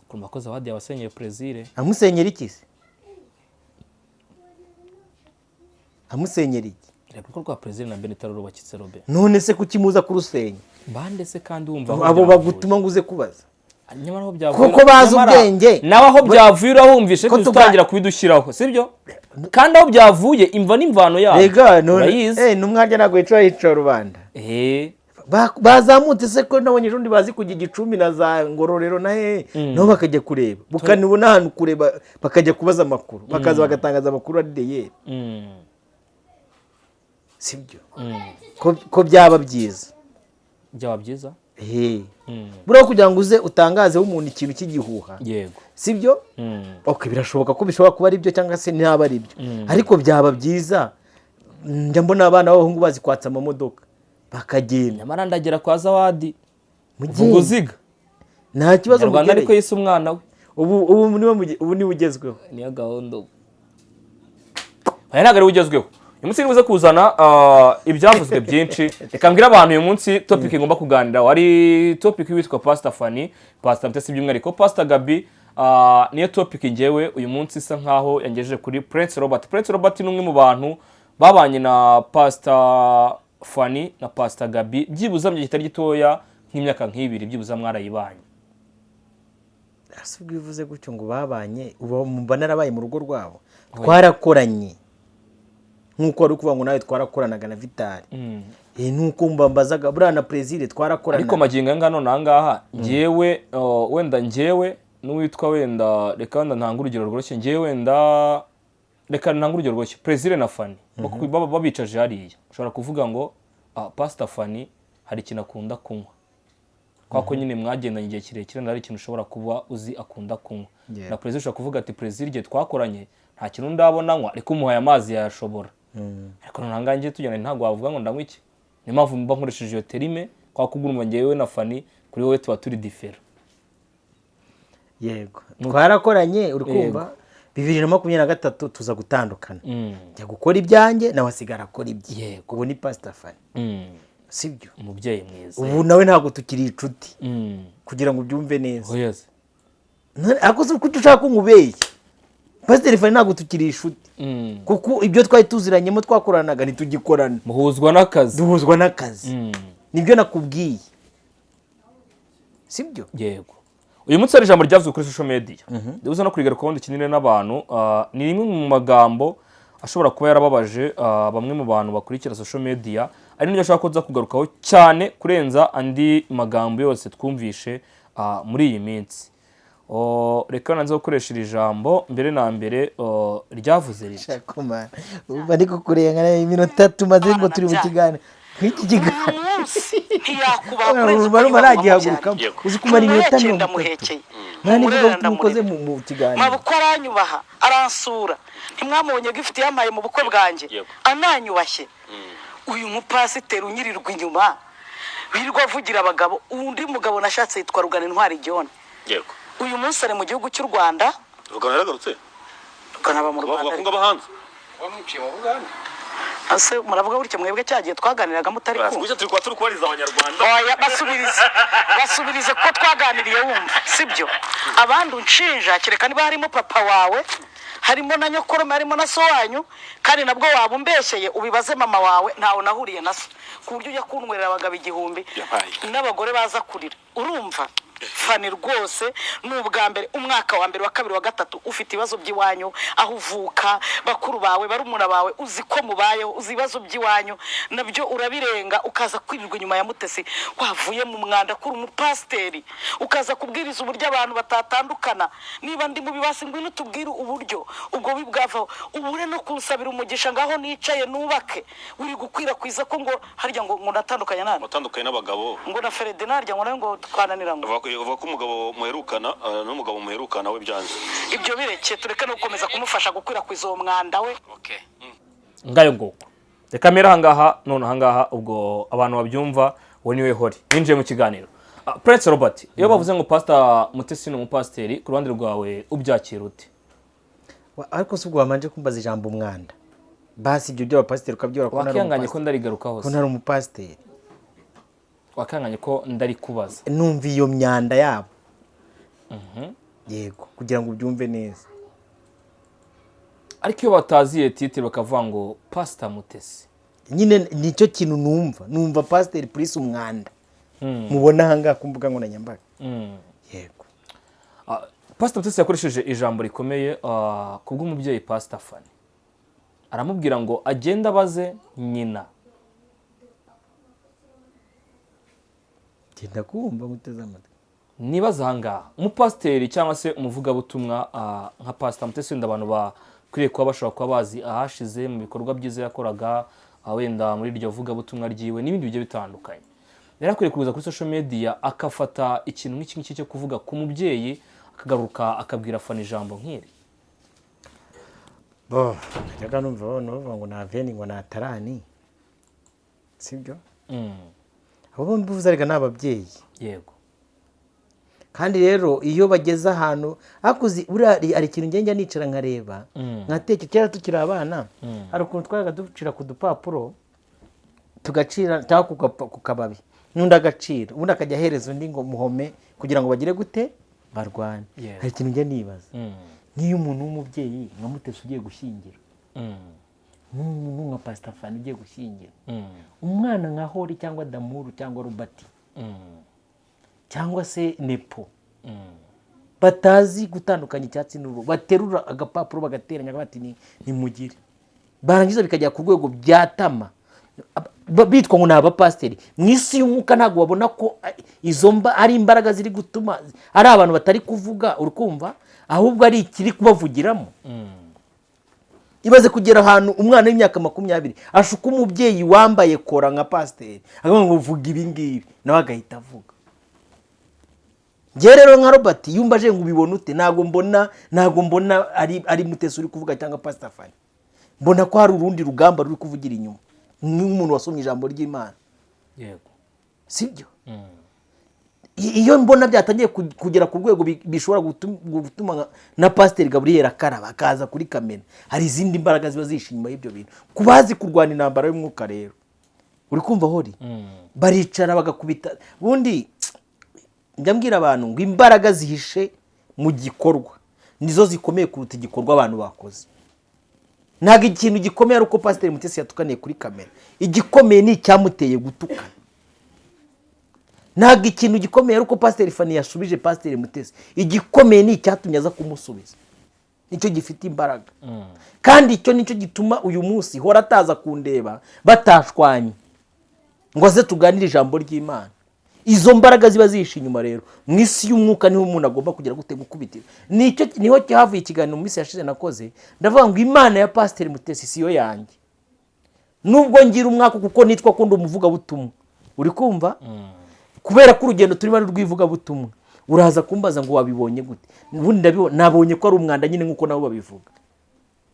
ku makoza wadi yabasenyeye Plaisir amusenyera iki se amusenyera iki reba ko rwa Plaisir na Benitaro rubakitse Robert none se kukimuza kurusenya bande se kandi wumva abo bagutuma nguze kubaza nyamara aho byavuye kuko bazi ubwenge nawe aho byavuye urahumvishe ko tutangira kubidushyiraho sibyo kandi aho byavuye imva n'imvano yaho rega none numwarya nagwe yica rubanda bazamutse se ko nabonye undi bazi kujya Gicumbi na za Ngororero na no bakajya kureba bukanibona ahantu kureba bakajya kubaza amakuru bakaza bagatangaza amakuru ari deyeri sibyo ko byaba byiza buriya kugira ngo uze utangazeho umuntu ikintu cy'igihuha yego sibyo birashoboka ko bishobora kuba ari byo cyangwa se ntaba ari byo ariko byaba byiza njya mbona abana b'abahungu bazi kwatsa amamodoka bakagenda nyamara ndagera kwa Zawadi muguziga nta kibazo mu Rwanda ariko yise umwana we ubu niwe ugezweho niyo gahunda ntabwo ari ugezweho uyu munsi nibuze kuzana ibyavuzwe byinshi reka mbwira abantu uyu munsi topic ngomba kuganira wari topic witwa Pastor Fanny Pastor Mutesi by'umwihariko Pastor Gaby niyo topic ngewe uyu munsi isa nkaho yangejeje kuri Prince Robert ni umwe mu bantu babanye na Pastor Fanny na Pastor Gaby byibuza mu gihe kitari gitoya nk'imyaka nk'ibiri byibuza mwarayibanye asubwo bivuze gutyo ngo babanye uba narabaye mu rugo rwabo twarakoranye nkuko ari kuvuga ngo nawe twarakoranaga na Vitali nuko mbambazaga buriya na Plaisir twarakorana ariko magingo ngano nangaha ngewe wenda ngewe n'uwitwa wenda reka wenda ntanga urugero rworoshye ngewe wenda reka ntanga urugero rworoshye Plaisir na Fanny babicaje hariya ushobora kuvuga ngo Pastor Fanny hari ikintu akunda kunywa kwako nyine mwagendanye igihe kirekire ndari ikintu ushobora kuba uzi akunda kunywa na Plaisir ushobora kuvuga ati Plaisir igihe twakoranye nta kintu ndabona nywa ariko umuhaye amazi yashobora ariko nangangiye tugenda ntago wavuga ngo ndanywa iki ni mpamvu mba nkoresheje iyo terime kwa kuguruma ngewe na Fanny kuri wowe tuba turi different yego twarakoranye uri kumva 2023 tuza gutandukana njya gukora ibyanjye nawe asigara akora ibye ubu ni Pastor Fanny sibyo umubyeyi mwiza ubu nawe ntago tukiri inshuti kugira ngo ubyumve neza oyaze ako se kuko ushaka nkubeye Pastor Fanny ntago tukiri inshuti kuko ibyo twari tuziranyemo twakoranaga ntitugikorana duhuzwa n'akazi nibyo nakubwiye sibyo yego uyu munsi ari ijambo ryavuzwe kuri social media uza no kurigaruka kundi kinini n'abantu ni rimwe mu magambo ashobora kuba yarababaje bamwe mu bantu bakurikira social media ari n'ibyo ashaka kuza kugarukaho cyane kurenza andi magambo yose twumvishe muri iyi minsi reka nanze gukoresha iri jambo mbere na mbere ryavuze riti bari kukurenga iminota tumaze ngo turi mu kiganiro nk'iki kiganiro ntiyakubaho baragihagurukamo uzi kumara iminota 30 nani vuga ko mukoze mu kiganiro mabukwe aranyubaha aransura ntimwamubonye gifite yamaye mu bukwe bwanjye ananyubashye uyu mupasiteri unyirirwa inyuma birirwa avugira abagabo undi mugabo nashatse yitwa Rugana Intwari John yego uyu munsi ari mu gihugu cy'u Rwanda Rugana yaragarutse Rugana ba mu Rwanda bavuga ko bahanze wamwiciye mu Buganda ase muravuga gutya mwebwe cyagiye twaganiraga mutari kumva kuko turi kubariza abanyarwanda oya basubirize ko twaganiriye wumva sibyo abandi unshinja kireka niba harimo papa wawe harimo na nyokorome harimo na so wanyu kandi nabwo waba umbeshyeye ubibaze mama wawe ntawe nahuriye na so ku buryo ujya kunwerera abagabo 1000 n'abagore baza kurira urumva Fanny rwose n'ubwa mbere umwaka wa mbere wa kabiri wa gatatu ufite ibibazo by'iwanyu aho uvuka bakuru bawe barumuna bawe uzi ko mubayeho uzi ibibazo by'iwanyu nabyo urabirenga ukaza kwirirwa inyuma ya Mutesi wavuye mu mwanda kuri umupasiteri ukaza kubwiriza uburyo abantu batatandukana niba ndi mu bibasi ngwino tubwire uburyo ubwo bibwavaho ubure no kusabira umugisha ngaho nicaye nubake uri gukwirakwiza ko ngo harya ngo natandukanye nani natandukanye n'abagabo ngo na Ferdinand harya ngo nawe ngo twananira ngo uva ko umugabo muherukana n'umugabo muherukana we byanze ibyo bireke tureke no gukomeza kumufasha gukwirakwiza uwo mwanda we ngayo ngo reka mera hangaha none hangaha ubwo abantu babyumva we niwe hori ninjiye mu kiganiro Prince Robert iyo bavuze ngo Pastor Mutesi ni umupasiteri ku ruhande rwawe ubyakira ute ariko si ubwo wamanje kumbaza ijambo umwanda basi ibyo by'abapasiteri ukabyora ko wakihanganye ko ndarigarukaho ko ntari umupasiteri wakihanganye ko ndari kubaza numva iyo myanda yabo yego kugira ngo ubyumve neza ariko iyo bataziye titire bakavuga ngo Pastor Mutesi nyine nicyo kintu numva pasiteri purisi umwanda mubona ahangaha ku mbuga nkoranyambaga yego Pastor Mutesi yakoresheje ijambo rikomeye ku bw'umubyeyi Pastor Fanny aramubwira ngo agende abaze nyina genda kumva muteze amatwi nibaza ahangaha umupasiteri cyangwa se umuvugabutumwa nka Pastor Mutesi wenda abantu bakwiriye kuba bashobora kuba bazi ahashize mu bikorwa byiza yakoraga wenda muri iryo vugabutumwa ryiwe n'ibindi bigiye bitandukanye rero akwiriye kuza kuri social media akafata ikintu nk'iki ngiki cyo kuvuga ku mubyeyi akagaruka akabwira Fanny ijambo nk'iri najyaga numva bavuga ngo nta veni ngo nta tarani sibyo abo bombi bivuze ariko ni ababyeyi yego kandi rero iyo bageze ahantu hakuzi hari ikintu ngenda nicara nkareba nkateke kera tukiri abana hari ukuntu twajaga ducira ku dupapuro tugacira cyangwa ku kababi n'undi agacira ubundi akajya ahereza undi ngo muhome kugira ngo bagire gute barwane hari ikintu njya nibaza nk'iyo umuntu w'umubyeyi nka Mutesi ugiye gushyingira nk'umuntu nka Pastor Fanny ugiye gushyingira umwana nka Hori cyangwa Damuru cyangwa Rubati cyangwa se Nepo batazi gutandukanya icyatsi n'uruhu baterura agapapuro bagateranya bati ni mugire barangiza bikajya ku rwego byatama bitwa ngo ni abapasiteri mu isi y'umwuka ntabwo babona ko izo ari imbaraga ziri gutuma ari abantu batari kuvuga urukumva ahubwo ari ikiri kubavugiramo ibaze kugera ahantu umwana w'imyaka 20 ashuka umubyeyi wambaye kora nka pasiteri akavuga ngo vuga ibi ngibi nawe agahita avuga njye rero nka Robert yumbaje ngo ubibone ute ntabwo mbona ari Mutesi uri kuvuga cyangwa Pastor Fanny mbona ko hari urundi rugamba ruri kuvugira inyuma nk'umuntu wasomye ijambo ry'Imana yego sibyo iyo mbona byatangiye kugera ku rwego bishobora gutuma na Pastor Gabriel akaraba akaza kuri kamera hari izindi mbaraga ziba zishima y'ibyo bintu kubazi kurwana intambara y'umwuka rero uri kumva Hori baricara bagakubita bundi njyambwira abantu ngo imbaraga zihishe mu gikorwa nizo zikomeye kuruta igikorwa abantu bakoze ntago ikintu gikomeye ari uko Pastor Mutesi yatukaniye kuri kamera igikomeye ni icyamuteye gutuka ntago ikintu gikomeye ari uko Pastor Fanny yashubije Pastor Mutesi igikomeye ni icyatumye aza kumusubiza nicyo gifite imbaraga kandi icyo nicyo gituma uyu munsi hora ataza kundeba batashwanye ngo aze tuganire ijambo ry'Imana izo mbaraga ziba zihishe inyuma rero mu isi y'umwuka niho umuntu agomba kugira gute gukubitira niho cyahavuye ikiganiro mu minsi yashize nakoze ndavuga ngo Imana ya Pastor Mutesi siyo yanjye nubwo ngira umwaka kuko nitwa ko ndi umuvugabutumwa uri kumva kubera ko urugendo turimo ari rw'ivugabutumwa uraza kumbaza ngo wabibonye gute ubundi nabonye ko ari umwanda nyine nk'uko nabo babivuga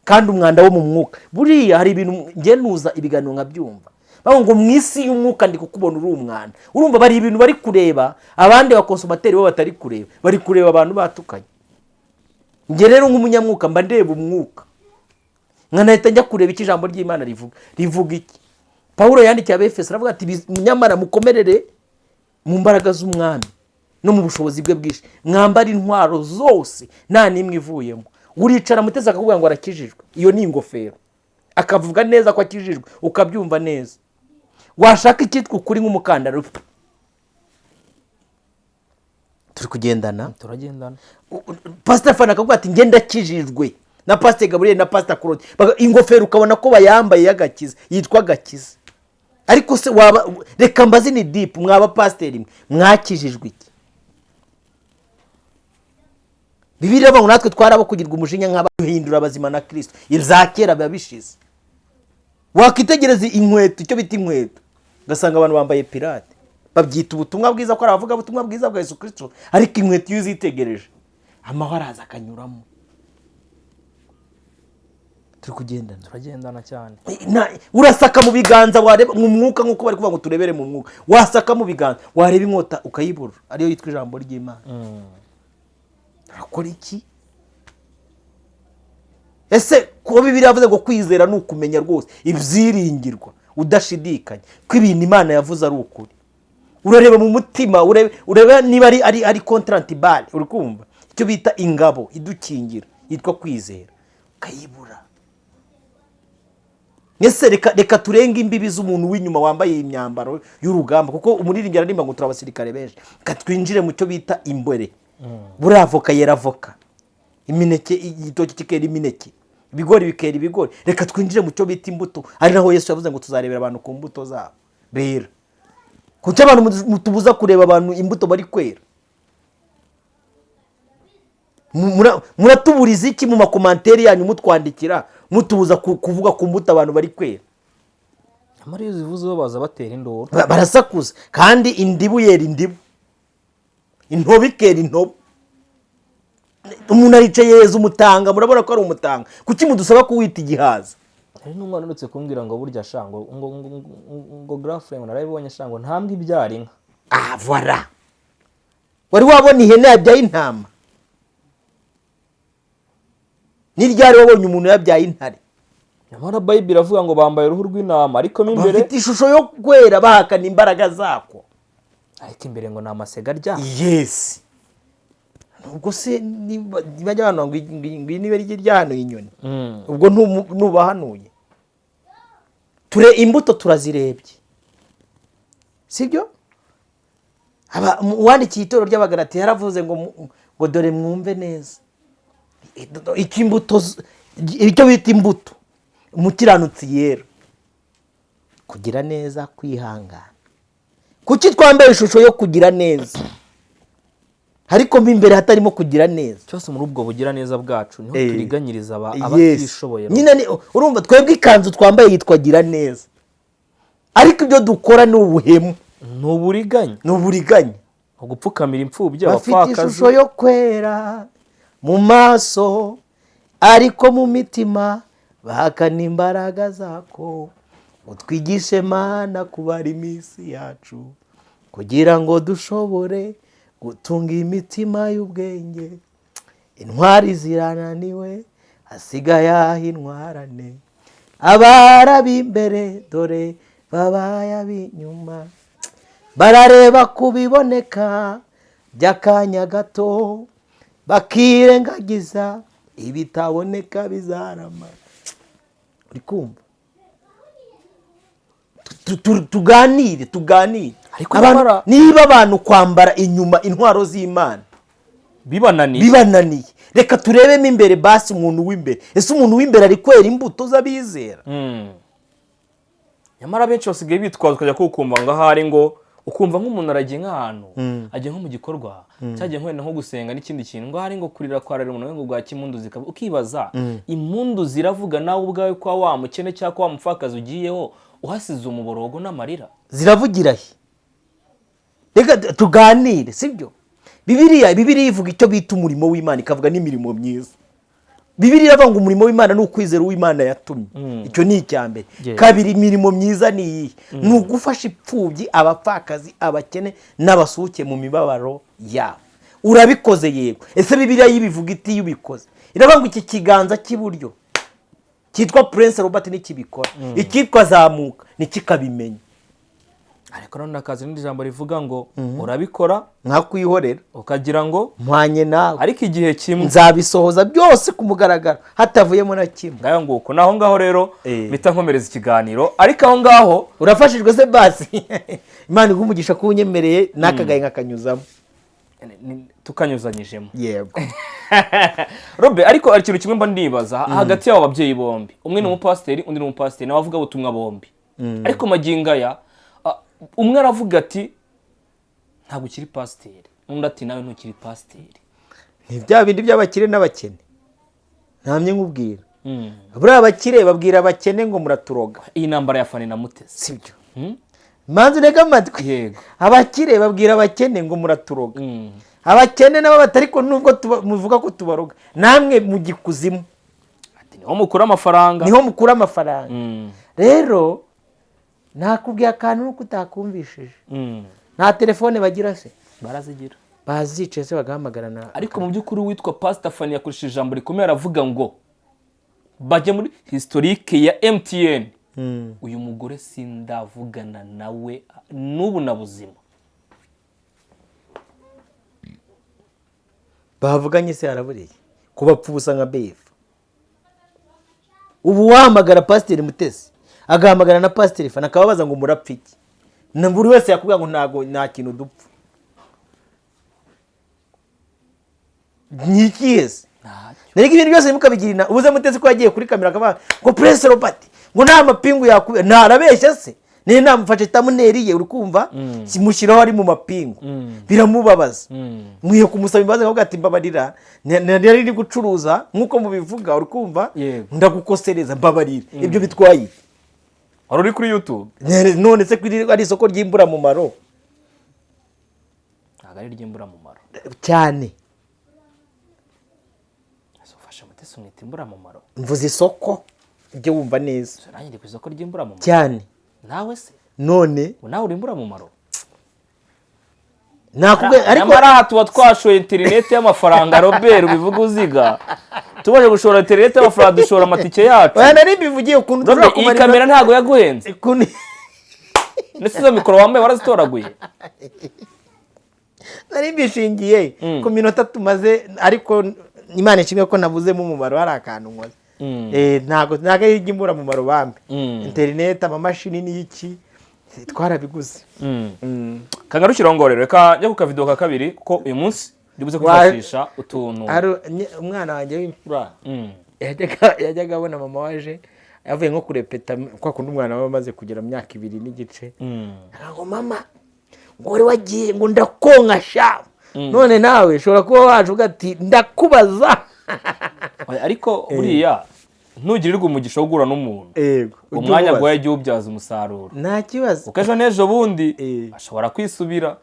kandi umwanda wo mu mwuka buriya hari ibintu ngiye nuza ibiganiro nkabyumva ngo mu isi y'umwuka ndi kukubona uri umwana urumva bari ibintu bari kureba abandi bakonsomateri bo batari kureba bari kureba abantu batukanye nge rero nk'umunyamwuka mba ndeba umwuka nkanahita njya kureba icyo ijambo ry'Imana rivuga iki Pawulo yandikiye Abefeso aravuga ati nyamara mukomerere mu mbaraga z'umwami no mu bushobozi bwe bwinshi mwambara intwaro zose nta n'imwe ivuyemo uricara Mutesi akavuga ngo arakijijwe iyo ni ingofero akavuga neza ko akijijwe ukabyumva neza washaka icyitwa ukuri nk'umukandara turi kugendana turagendana Pastor Fanny akavuga ati ngenda kijijwe na Pastor Gabriel na Pastor Claude ingofero ukabona ko bayambaye y'agakiza yitwa gakiza ariko se reka mbazi ni deep mwaba pastor imwe mwakijijwe iki Bibiliya ngo natwe twarabo kugirwa umujinya nk'abahindura abazima na Kristo ibyakera babishize wakitegereza inkweto icyo bita inkweto gasanga abantu bambaye pirate babyita ubutumwa bwiza ko aravuga ubutumwa bwiza bwa Yesu Kristo ariko inkweto iyo uzitegereje amahoro aza akanyuramo turi kugendana turagendana cyane urasaka mu biganza wareba mu mwuka nk'uko bari kuvuga ngo turebere mu mwuka wasaka mu biganza wareba inkota ukayibura ariyo yitwa ijambo ry'Imana akora iki ese ko Bibiliya yavuze ngo kwizera ni ukumenya rwose ibyiringirwa udashidikanya ko ibintu Imana yavuze ari ukuri. Urareba mu mutima, ureba niba ari contrantibale, uri kumva icyo bita ingabo idukingira yitwa kwizera, ukayibura. Ese reka turenge imbibi z'umuntu w'inyuma wambaye imyambaro y'urugamba, kuko umuririmbyi aririmba ngo turabasirikare benshi, katwinjire mu cyo bita imbere. Buriya avoka yera avoka, imineke, igitoki kikera imineke, ibigori bikera ibigori. Reka twinjire mu cyo bita imbuto, ari naho Yesu yavuze ngo tuzarebera abantu ku mbuto zabo bera. Kuki abantu mutubuza kureba abantu imbuto bari kwera? Muratuburiza iki mu makomanteri yanyu mutwandikira mutubuza kuvuga ku mbuto abantu bari kwera? Nyamara iyo zivuzeho baza batera induru, barasakuza. Kandi indibu yera indibu, intobo ikera intobo. Umuntu aricaye yeza umutanga, murabona ko ari umutanga. Kuki mudusaba kuwita igihaza? hari n'umwana uretse kumbwira ngo burya shango ngo girlfriend narabibonye shango ntambwe ibyara inka. Voilà. Wari wabona ihene yabyaye intama? Ni ryari wabonye umuntu yabyaye intare? Nyamara Bible iravuga ngo bambaye uruhu rw'intama ariko mo imbere bafite ishusho yo kwera bahakana imbaraga zako. ariko imbere ngo ni amasega arya. Yes. Ubwo se nibajya hano ngo niba ryano inyoni. Ubwo nubahanuye. Ture imbuto turazirebye. Sibyo? Uwandikiye itoro ry'Abagalati yaravuze ngo dore mwumve neza. Ikimbuto icyo bita imbuto umukiranutsi yera, kugira neza, kwihangana. Kuki twambaye ishusho yo kugira neza ariko mo imbere hatarimo kugira neza? Cyose muri ubwo bugira neza bwacu niho turiganyiriza abatishoboye. Nyine urumva twebwe ikanzu twambaye yitwa gira neza, ariko ibyo dukora ni ubuhemu, ni uburiganya, ugupfukamira imfubyi, abapfakazi. Bafite ishusho yo kwera mu maso ariko mu mitima bahakana imbaraga zako. Utwigishe Mana kubara iminsi yacu kugira ngo dushobore gutunga imitima y'ubwenge. Intwari zirananiwe hasigaye aho intwarane, abara b'imbere dore babaye ab'inyuma, barareba kubiboneka by'akanya gato bakirengagiza ibitaboneka bizarama. Uri kumva? Tuganire. Niba abantu kwambara inyuma intwaro z'Imana bibananiye, reka turebemo imbere basi umuntu w'imbere. Ese umuntu w'imbere ari kwera imbuto z'abizera? Nyamara benshi basigaye bitwaza ukajya kukumva ngo ahari ngo ukumva nk'umuntu aragiye nk'ahantu agiye nko mu gikorwa cyagiye nkwenda nko gusenga n'ikindi kintu ngo ahari ngo kurira kwararira umuntu ngo bwa kimundu zikaba ukibaza impundu ziravuga nawe ubwawe kwa wa mukene cyangwa kwa mupfakazi ugiyeho uhasize umuborogo n'amarira ziravugira he? Reka tuganire, sibyo? Bibiliya ivuga icyo bita umurimo w'Imana, ikavuga n'imirimo myiza. Bibiliya iravuga ngo umurimo w'Imana ni ukwizera uw'Imana yatumye. Icyo ni icyambere. Kabiri, imirimo myiza ni iyi, ni ugufasha ipfubyi, abapfakazi, abakene n'abasuke mu mibabaro yabo. Urabikoze yego. Ese Bibiliya yibivuga iti iyo ubikoze? Iravuga ngo iki kiganza cy'iburyo cyitwa Prince Robert nikibikora, ikitwa zamuka nikikabimenya. Ariko none akazi n'indi jambo rivuga ngo urabikora nkakwihorera ukagira ngo mpanye nawe, ariko igihe kimwe nzabisohoza byose ku mugaragaro hatavuyemo na kimwe. Ngaho nguko naho ngaho rero bita nkomereza ikiganiro. Ariko aho ngaho urafashijwe se basi Imana igumugisha kunyemereye nakagaye nkakanyuzamo tukanyuzanyijemo. Yego. Robe, ariko ari ikintu kimwe mba ndibaza hagati y'abo babyeyi bombi, umwe ni umupasiteri undi ni umupasiteri n'abavuga butumwa bombi. Ariko maginga ya umwe aravuga ati ntabwo ukiri pasiteri, undi ati nawe ntukiri pasiteri. Ni bya bindi by'abakire n'abakene. Ntamye nkubwira. Buriya abakire babwira abakene ngo muraturoga. Iyi nambara ya Fani na Mutesi, sibyo? Manzi ntega amatwi. Yego. Abakire babwira abakene ngo muraturoga. Abakene nabo batariko nubwo muvuga ko tubaroga, namwe mu gikuzimu. Ati niho mukura amafaranga. Rero nakubwiye akantu nuko utakumvishije. Nta telefone bagira se? Barazigira. Bazice se bagahamagarana. Ariko mu by'ukuri witwa Pastor Fani yakoresheje ijambo rikomeye aravuga ngo bajya muri historique ya MTN. Uyu mugore sindavugana nawe n'ubu na buzima. bavuganye se haraburiye kubapfa ubusa nka beef. Ubu wahamagara Pasiteri Mutesi agahamagara na Pasiteri Fana akababaza ngo murapfa iki, na buri wese yakubwira ngo ntago nta kintu dupfa. Nikiyese nerega ibintu byose mukabigira ubuze Mutesi ko yagiye kuri kamera akavuga ngo Prince Robert ngo nta mapingu yakubira, ntarabeshya se ne namufashe tamuneriye urukumva simushiraho ari mu mapingu biramubabaza. Mwiye kumusaba imbabazi akavuga ati mbabarira nari ndi gucuruza nkuko mubivuga urukumva ndagukosereza mbabarira. Ibyo bitwaye wari uri kuri YouTube none se ari isoko ry'imbura mu maro ntabwo ari ry'imbura mu maro cyane. Ufasha Mutesi umwita imbura mu maro, mvuze isoko ujye wumva neza nanjye ndi ku isoko ry'imbura mu maro cyane. nawe se None nawe uri imbura mu maro nakubwe ariko nyamara tuba twashoye interineti y'amafaranga Robert ubivuga uziga tubaje gushora interineti y'amafaranga dushora amatike yacu. oya nari mbivugiye ukuntu Robert iyi kamera ntago yaguhenze nese izo mikoro wambaye warazitoraguye. nari mbishingiye ku minota tumaze ariko Imana ishimwe ko nabuzemo umumaro hari akantu nkoze. Ntago ari imbura mu maro bambe interineti amamashini n'iki twarabiguze. Kangarukira ngo rero reka njya ku kavido ka kabiri kuko uyu munsi ndibuze kwifashisha utuntu. Umwana wanjye w'imfura yajyaga abona mama waje yavuye nko kurepeta kwa kundi umwana we amaze kugera mu myaka 2 n'igice ngo mama ngo wari wagiye ngo ndakonka sha none nawe ushobora kuba waje ugati ndakubaza. Ariko buriya ntugirirwe umugisha wo gura n'umuntu umwanya gwaye igihe ubyaza umusaruro nta kibazo ukaje nejo bundi ashobora kwisubira.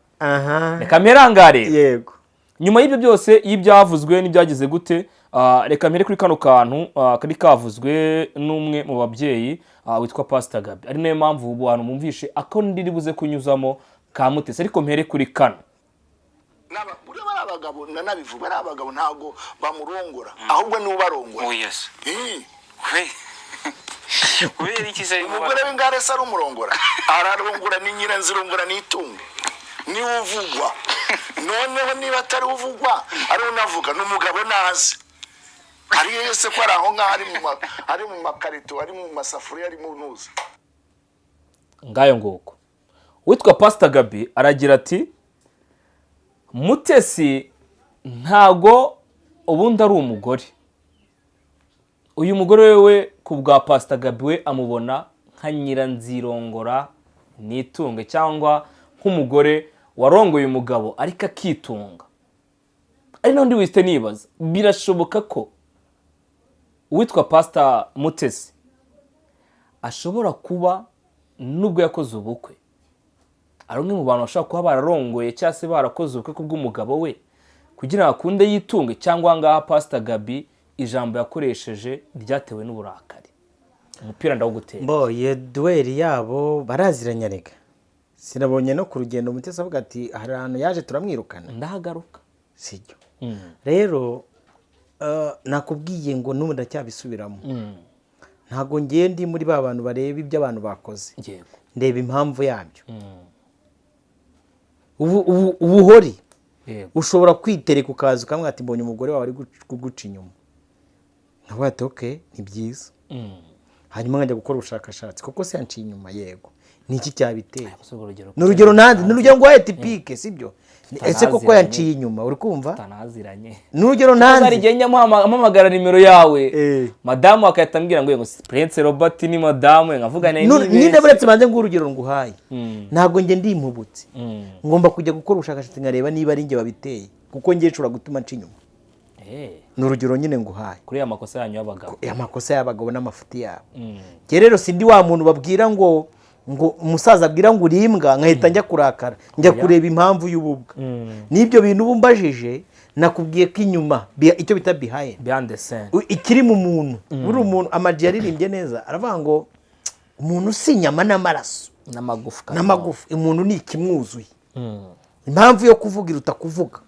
Reka mperangare yego nyuma y'ibyo byose y'ibyavuzwe n'ibyagize gute. Reka mpere kuri kano kantu kari kavuzwe n'umwe mu babyeyi witwa Pastor Gaby, ari nayo mpamvu ubu bantu mumvishe ako ndiri buze kunyuzamo ka Mutesi, ariko mpere kuri kano. Buriya bari abagabo nanabivuga ari abagabo ntabwo bamurongora ahubwo ni ubarongora. Yes. Kubera iki se umugore w'ingare se ari umurongora ararongora ni nyiranzirongora n'itungo ni uvugwa noneho niba atari uvugwa ari unavuga n'umugabo nazi ari yese ko ari aho ngaho ari mu makarito ari mu masafuriya ari mu ntuza ngayo nguko. Witwa Pastor Gaby aragira ati Mutesi ntago ubundi ari umugore. Uyu mugore wewe ku bwa Pastor Gaby we amubona nka nyiranzirongora n'itunge cyangwa nk'umugore warongoye umugabo ariko akitunga. Ari n'undi wiste nibaza birashoboka ko uwitwa Pastor Mutesi ashobora kuba nubwo yakoze ubukwe ari umwe mu bantu bashaka kuba bararongoye cyangwa se barakoze ubukwe kubw'umugabo we kugira akunde yitunge, cyangwa ngaha Pastor Gaby ijambo yakoresheje ryatewe n'uburakari. Umupira ndawugutera mboye dueli yabo baraziranya rega. Sinabonye no ku rugendo Mutesi avuga ati hari ahantu yaje turamwirukana ndahagaruka sijyo. Rero nakubwiye ngo n'ubu ndacyabisubiramo. Ntago ngiye ndi muri ba bantu bareba ibyo abantu bakoze, ndeba impamvu yabyo. Ubuhori ushobora kwitereka ukaza ukamwe ati mbonye umugore wawe ari kuguca inyuma, nkavuga ati okay ni byiza. Hanyuma nkajya gukora ubushakashatsi kuko se yanciye inyuma yego niki cyabiteye. N'urugero nandi n'urugero ngo typique sibyo ese koko yanciye inyuma uri kumva tanaziranye. N'urugero nandi ari genya mpamagara nimero yawe madamu akayatambwira ngo Prince Robert ni madamu nkavuga nyine buretse banze ngo urugero nguhaye ntago nge ndi impubutse ngomba kujya gukora ubushakashatsi nkareba niba ari nge wabiteye kuko nge nshobora gutuma nca inyuma. N'urugero nyine nguhaye kuri ya makosa yanyu y'abagabo, ya makosa y'abagabo n'amafuti yabo. Rero sindi wa muntu babwira ngo umusaza abwira ngo urimbwa nkahita njya kurakara njya kureba impamvu y'ububwa. N'ibyo bintu bumbajije nakubwiye ko inyuma icyo bita behind the scene ikiri mu muntu. Buri umuntu amaji yaririmbye neza aravuga ngo umuntu si inyama n'amaraso n'amagufa umuntu ni ikimwuzuye. Impamvu yo kuvuga iruta kuvuga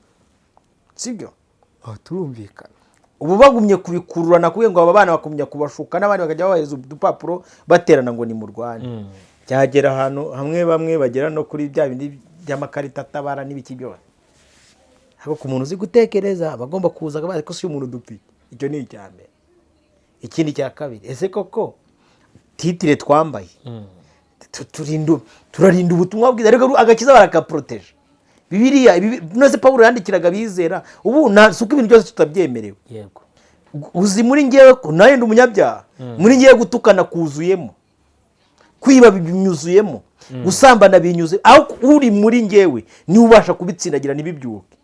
sibyo turumvikana. ubu bagumye kubikururana kugira ngo aba bana bakumya kubashuka n'abandi bakajya babahereza udupapuro baterana ngo ni mu Rwanda cyagera ahantu hamwe bamwe bagera no kuri bya bindi by'amakarita atabara n'ibiki byose ariko ku muntu uzi gutekereza bagomba kuza akabaza ko si umuntu dupiki icyo ni icya mbere. Ikindi cya kabiri ese koko titire twambaye turarinda ubutumwa bwiza ariko agakiza barakaproteje. Bibiliya nose Pawulo yandikiraga bizera ubu suko ibintu byose tutabyemerewe. Yego. Uzi muri ngewe ko nayo ndi umunyabyaha muri ngewe gutukana kuzuyemo kwiba binyuzuyemo gusambana binyuze aho uri muri ngewe ni ubasha kubitsindagira nibibyuke.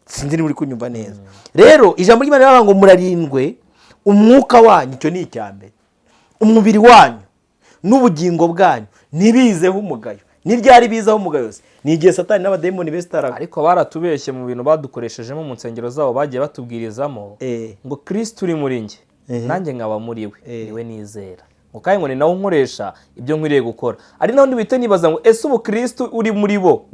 Sinzi ni muri kunyumva neza. Rero ijambo ry'Imana riravuga ngo murarindwe umwuka wanyu cyo ni icyambere. Umubiri wanyu n'ubugingo bwanyu nibizeho umugayo. Niryari bizaho umugayo se ni igihe Satani n'abademoni bestaraga. Ariko baratubeshye mu bintu badukoreshejemo mu nsengero zabo bagiye batubwirizamo ngo Kristo uri muri nge nanjye nkaba muri we niwe nizera. Ngo kandi ngo ni nawe nkoresha ibyo nkwiriye gukora. Ari naho ndibite nibaza ngo ese ubu Kristo uri muri bo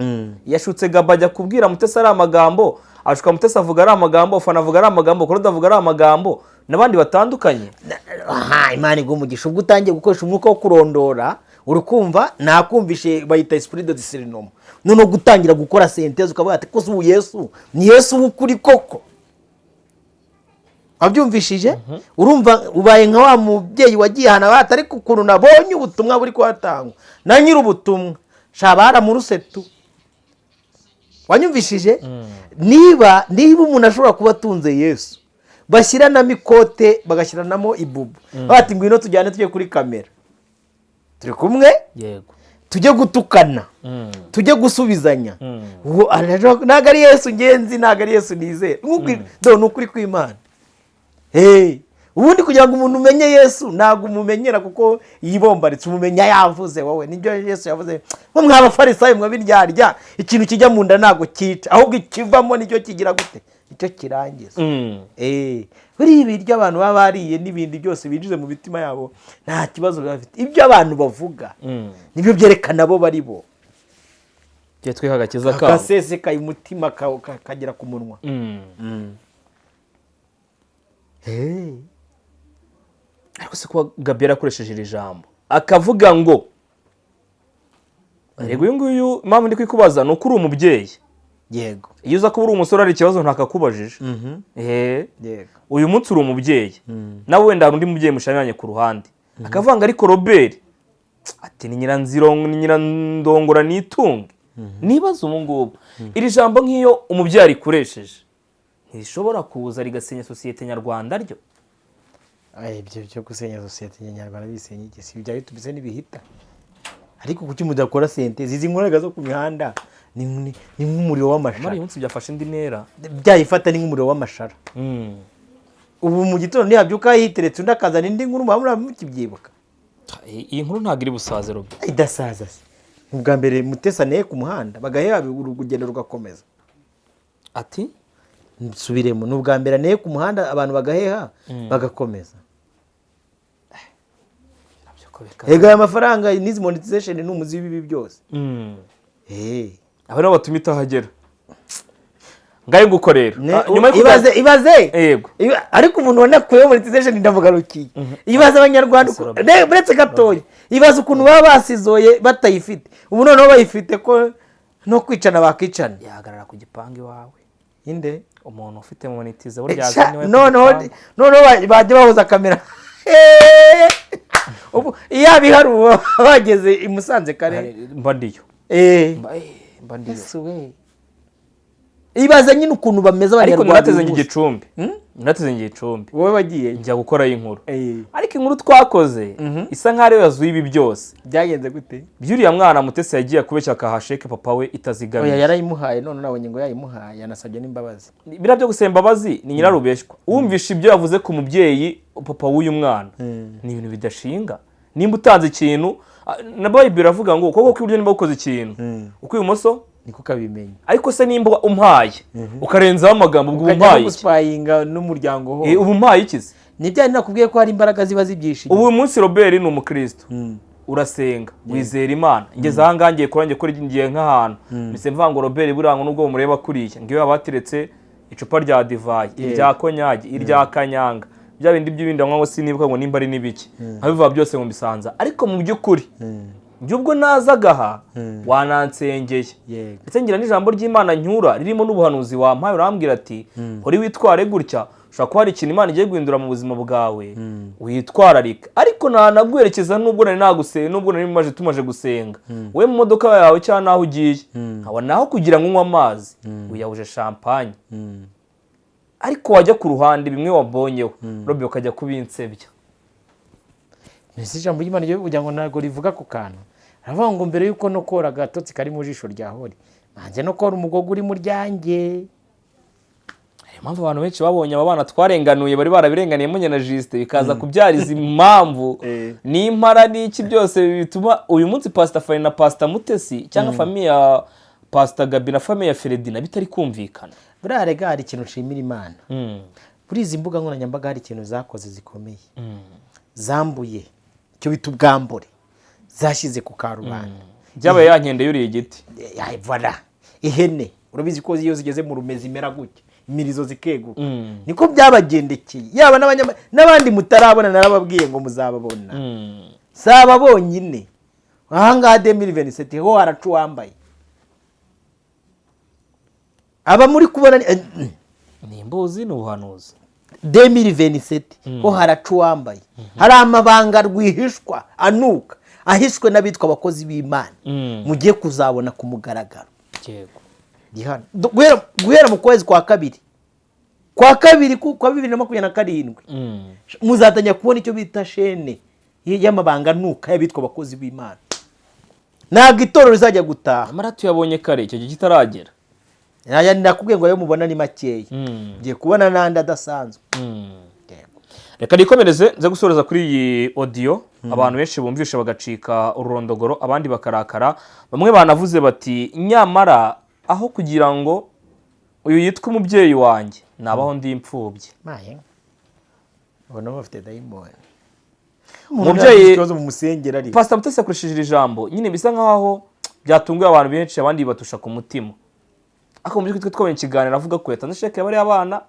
yashutse Gabajya kubwira Mutesi ari amagambo ashuka Mutesi avuga ari amagambo Fana avuga ari amagambo Korode avuga ari amagambo n'abandi batandukanye. Imana igumugisha ubwo utangiye gukoresha umwuka wo kurondora urukumva nakumvishe bayita esprit de discernement none gutangira gukora sentence ukavuga ati ko ubu Yesu ni Yesu ukuri koko abyumvishije urumva ubaye nka wa mubyeyi wagiye hana bata ariko ukuntu nabonye ubutumwa buri kwatangwa na nyiri ubutumwa shabara mu rusetu wanyumvishije niba umuntu ashobora kuba atunze Yesu bashyiranamo ikote bagashiranamo ibubu bati ngwino tujyane tujye kuri kamera turi kumwe Yego. tujye gutukana tujye gusubizanya ntago ari Yesu ngenzi ntago ari Yesu nizera ni ukuri kw'Imana. Ubundi kugira ngo umuntu umenye Yesu ntago umumenyera kuko yibombaritse umumenya yavuze wowe nibyo Yesu yavuze nko mw'abafarisayo mwabiryarya ikintu kijya mu nda ntago cyica ahubwo ikivamo nicyo kigira gute icyo kirangiza. Buri ibiryo abantu baba bariye n'ibindi byose binjize mu bitima yabo nta kibazo bafite. Ibyo abantu bavuga nibyo byerekana abo bari bo. Cyo twiha agakiza kabo. Kaseseka umutima kagera ku munwa. Ariko se kuba Gabriel akoresheje iri jambo akavuga ngo yego uyu nguyu mpamvu ndi kwikubaza ni ukuri umubyeyi. Yego. Iyo uza kuba uri umusore ari ikibazo ntakakubajije. Yego. Uyu munsi uri umubyeyi nawe wenda hari undi mubyeyi mushamiranye ku ruhande akavanga ariko Robert ati ni nyirandongora nitunge nibaza ubu ngubu iri jambo nk'iyo umubyeyi arikoresheje ntishobora kuza rigasenya sosiyete nyarwanda ryo. Ibyo byo gusenya sosiyete nyarwanda bisenya iki si ibyo bitubise n'ibihita ariko kuki mudakora sente zizi nkorega zo ku mihanda ni nk'umuriro w'amashara. Muri munsi byafashe indi ntera byayifata ni nk'umuriro w'amashara. Ubu mu gitondo ntiyabyuka yiteretse undi akazana indi nkuru mukibyibuka. Iyi nkuru ntabwo iri busaze Robi idasaza se ubwa mbere Mutesi aneye ku muhanda bagaheba urugendo rugakomeza ati nsubiremo n'ubwa mbere aneye ku muhanda abantu bagaheha bagakomeza. Ega aya mafaranga n'izi monetization ni umuzi w'ibi byose. Aba nabo batuma itahagera ngaye nguko rero ibaze yego ariko umuntu wanakuye monetization ndavuga ruki ibaze abanyarwanda buretse gatoya ibaze ukuntu baba basizoye batayifite ubu noneho bayifite ko no kwicana bakicana yahagarara ku gipangu iwawe inde umuntu ufite monetize burya azaniwe noneho bajya bahuza kamera ubu iya biharuwe bageze i Musanze kare mbandiyo ibaza nyine ukuntu bameze abanyarwanda. Ariko nateze igicumbi wowe wagiye njya gukora inkuru ariko inkuru twakoze isa nkaho ariyo yazuye ibi byose. Byagenze gute? Byuriya mwana Mutesi yagiye kubeshya akahasheke papa we itazigamiye. Yarayimuhaye none nabonye ngo yayimuhaye yanasabye n'imbabazi. Bira byo gusaba imbabazi ni nyirarubeshywa. Wumvisha ibyo yavuze ku mubyeyi papa w'uyu mwana ni ibintu bidashinga. Nimba utanze ikintu na Bible iravuga ngo koko kw'iburyo nimba ukoze ikintu ukw'ibumoso niko kabimenya. Ariko se nimba umpaye ukarenzaho amagambo ubwo umpaye gusipayinga n'umuryango ho ubu umpaye ikize nibyo nakubwiye ko hari imbaraga ziba zibyishije. Ubu munsi Robert ni umukristo urasenga wizera Imana ngeze aha ngangiye kurangiye kuri ngiye nk'ahantu mise mvango Robert burango nubwo mureba kuriya ngiye abatiretse icupa rya divayi irya konyagi irya kanyanga bya bindi by'ibindi ngo sinibuka ngo nimba ari n'ibiki abivuga byose mu bisanza ariko mu by'ukuri by'ubwo nazagaha wanansengeye ndetse ngira n'ijambo ry'Imana nyura ririmo n'ubuhanuzi wampaye urambwira ati uri witware gutya ushobora kuba hari ikintu Imana igiye guhindura mu buzima bwawe witwararika ariko nanaguherekeza nubwo nari tumaje gusenga we mu modoka yawe cyangwa naho ugiye nkabona naho kugira ngo unywe amazi wiyahuje champagne ariko wajya ku ruhande bimwe wabonyeho Robi ukajya kubinsebya nese ijambo ry'Imana ryo kugira ngo ntago rivuga ku kantu aravuga ngo mbere yuko no kora agatotsi kari mu jisho rya hori nanjye no kora umugogo uri mu ryanjye impamvu abantu benshi babonye aba bana twarenganuye bari barabirenganiye munye na Juste bikaza kubyariza impamvu n'impara n'iki byose bituma uyu munsi Pastor Fari na Pastor Mutesi cyangwa famille ya Pastor Gabi na famille ya Feredina bitari kumvikana buriya rega hari ikintu nshimira Imana buri izi mbuga nkoranyambaga hari ikintu zakoze zikomeye zambuye icyo bita ubwambure zashyize ku karubanda byabaye yankende yuriye igiti voilà ihene urabizi ko iyo zigeze mu rumezi imera gutya imirizo zikeguka niko byabagendekeye yaba n'abandi mutarabona narababwiye ngo muzababona saba bonyine ahangaha 2027 ho haracu wambaye aba muri kubona ni imbuzi n'ubuhanuzi 2027 ho haracu wambaye hari amabanga rwihishwa anuka ahishwe n'abitwa abakozi b'Imana mugiye kuzabona ku mugaragaro yego gihana guhera mu kwezi kwa kabiri kwa 2027 muzatanya kubona icyo bita shene y'amabanga nuka y'abitwa abakozi b'Imana ntabwo itorero rizajya gutaha amaratu yabonye kare icyo gihe kitaragera ndakubwiye ngo ayo mubona ni makeya ngiye kubona n'andi adasanzwe reka nikomereze nze gusoreza kuri iyi audio abantu benshi bumvisha bagacika ururondogoro abandi bakarakara bamwe banavuze bati nyamara aho kugira ngo uyu yitwa umubyeyi wanjye nabaho ndi imfubyi maye ubona bafite dayimoni umubyeyi ikibazo mu musengera ari Pastor Mutesi akoresheje ijambo nyine bisa nkaho byatunguye abantu benshi abandi batusha ku mutima ako mu by'ukuri twabonye ikiganiro avuga ko yatanze sheke y'abari abana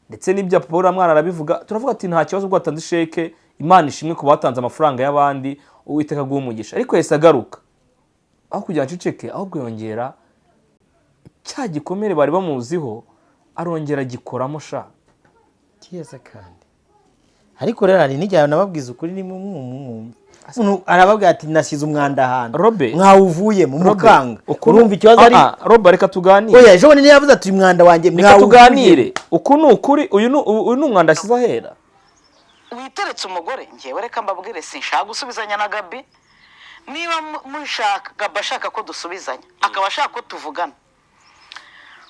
ndetse n'ibya papa uriya mwana arabivuga turavuga ati nta kibazo ubwo atanze sheke Imana ishimwe ku batanze amafaranga y'abandi Uwiteka aguha umugisha ariko yahise agaruka aho kugira ngo aceceke ahubwo yongera cya gikomere bari bamuziho arongera gikoramo sha kiyese kandi ariko rero hari n'igihe nababwiza ukuri ni mu arababwira ati nasize umwanda ahantu mwawuvuye mu mukanga urumva ikibazo ari Robe reka tuganire oya ejo ni yavuze ati umwanda wanjye mwawuvuye tuganire uku ni ukuri uyu ni umwanda asize ahera witeretse umugore ngewe reka mbabwire sinshaka gusubizanya na Gabi niba mushaka Gabi ashaka ko dusubizanya akaba ashaka ko tuvugana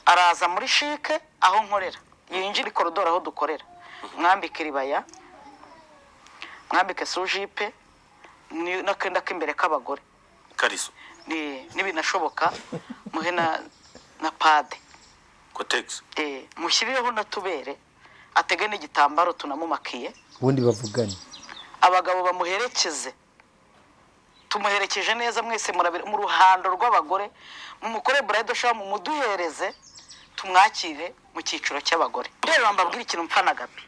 araza muri shike aho nkorera yinjira ikorodoro aho dukorera mwambike iribaya mwambike sujipe n'akenda k'imbere k'abagore kariso n'ibinashoboka muhe na pade kotegisi mushyirireho natubere atege n'igitambaro tunamumakiye ubundi bavugane abagabo bamuherekeze tumuherekeje neza mwese mu ruhando rw'abagore mumukore buraydo show mumuduhereze tumwakire mu cyiciro cy'abagore rero mbabwira ikintu mpfa na Gabi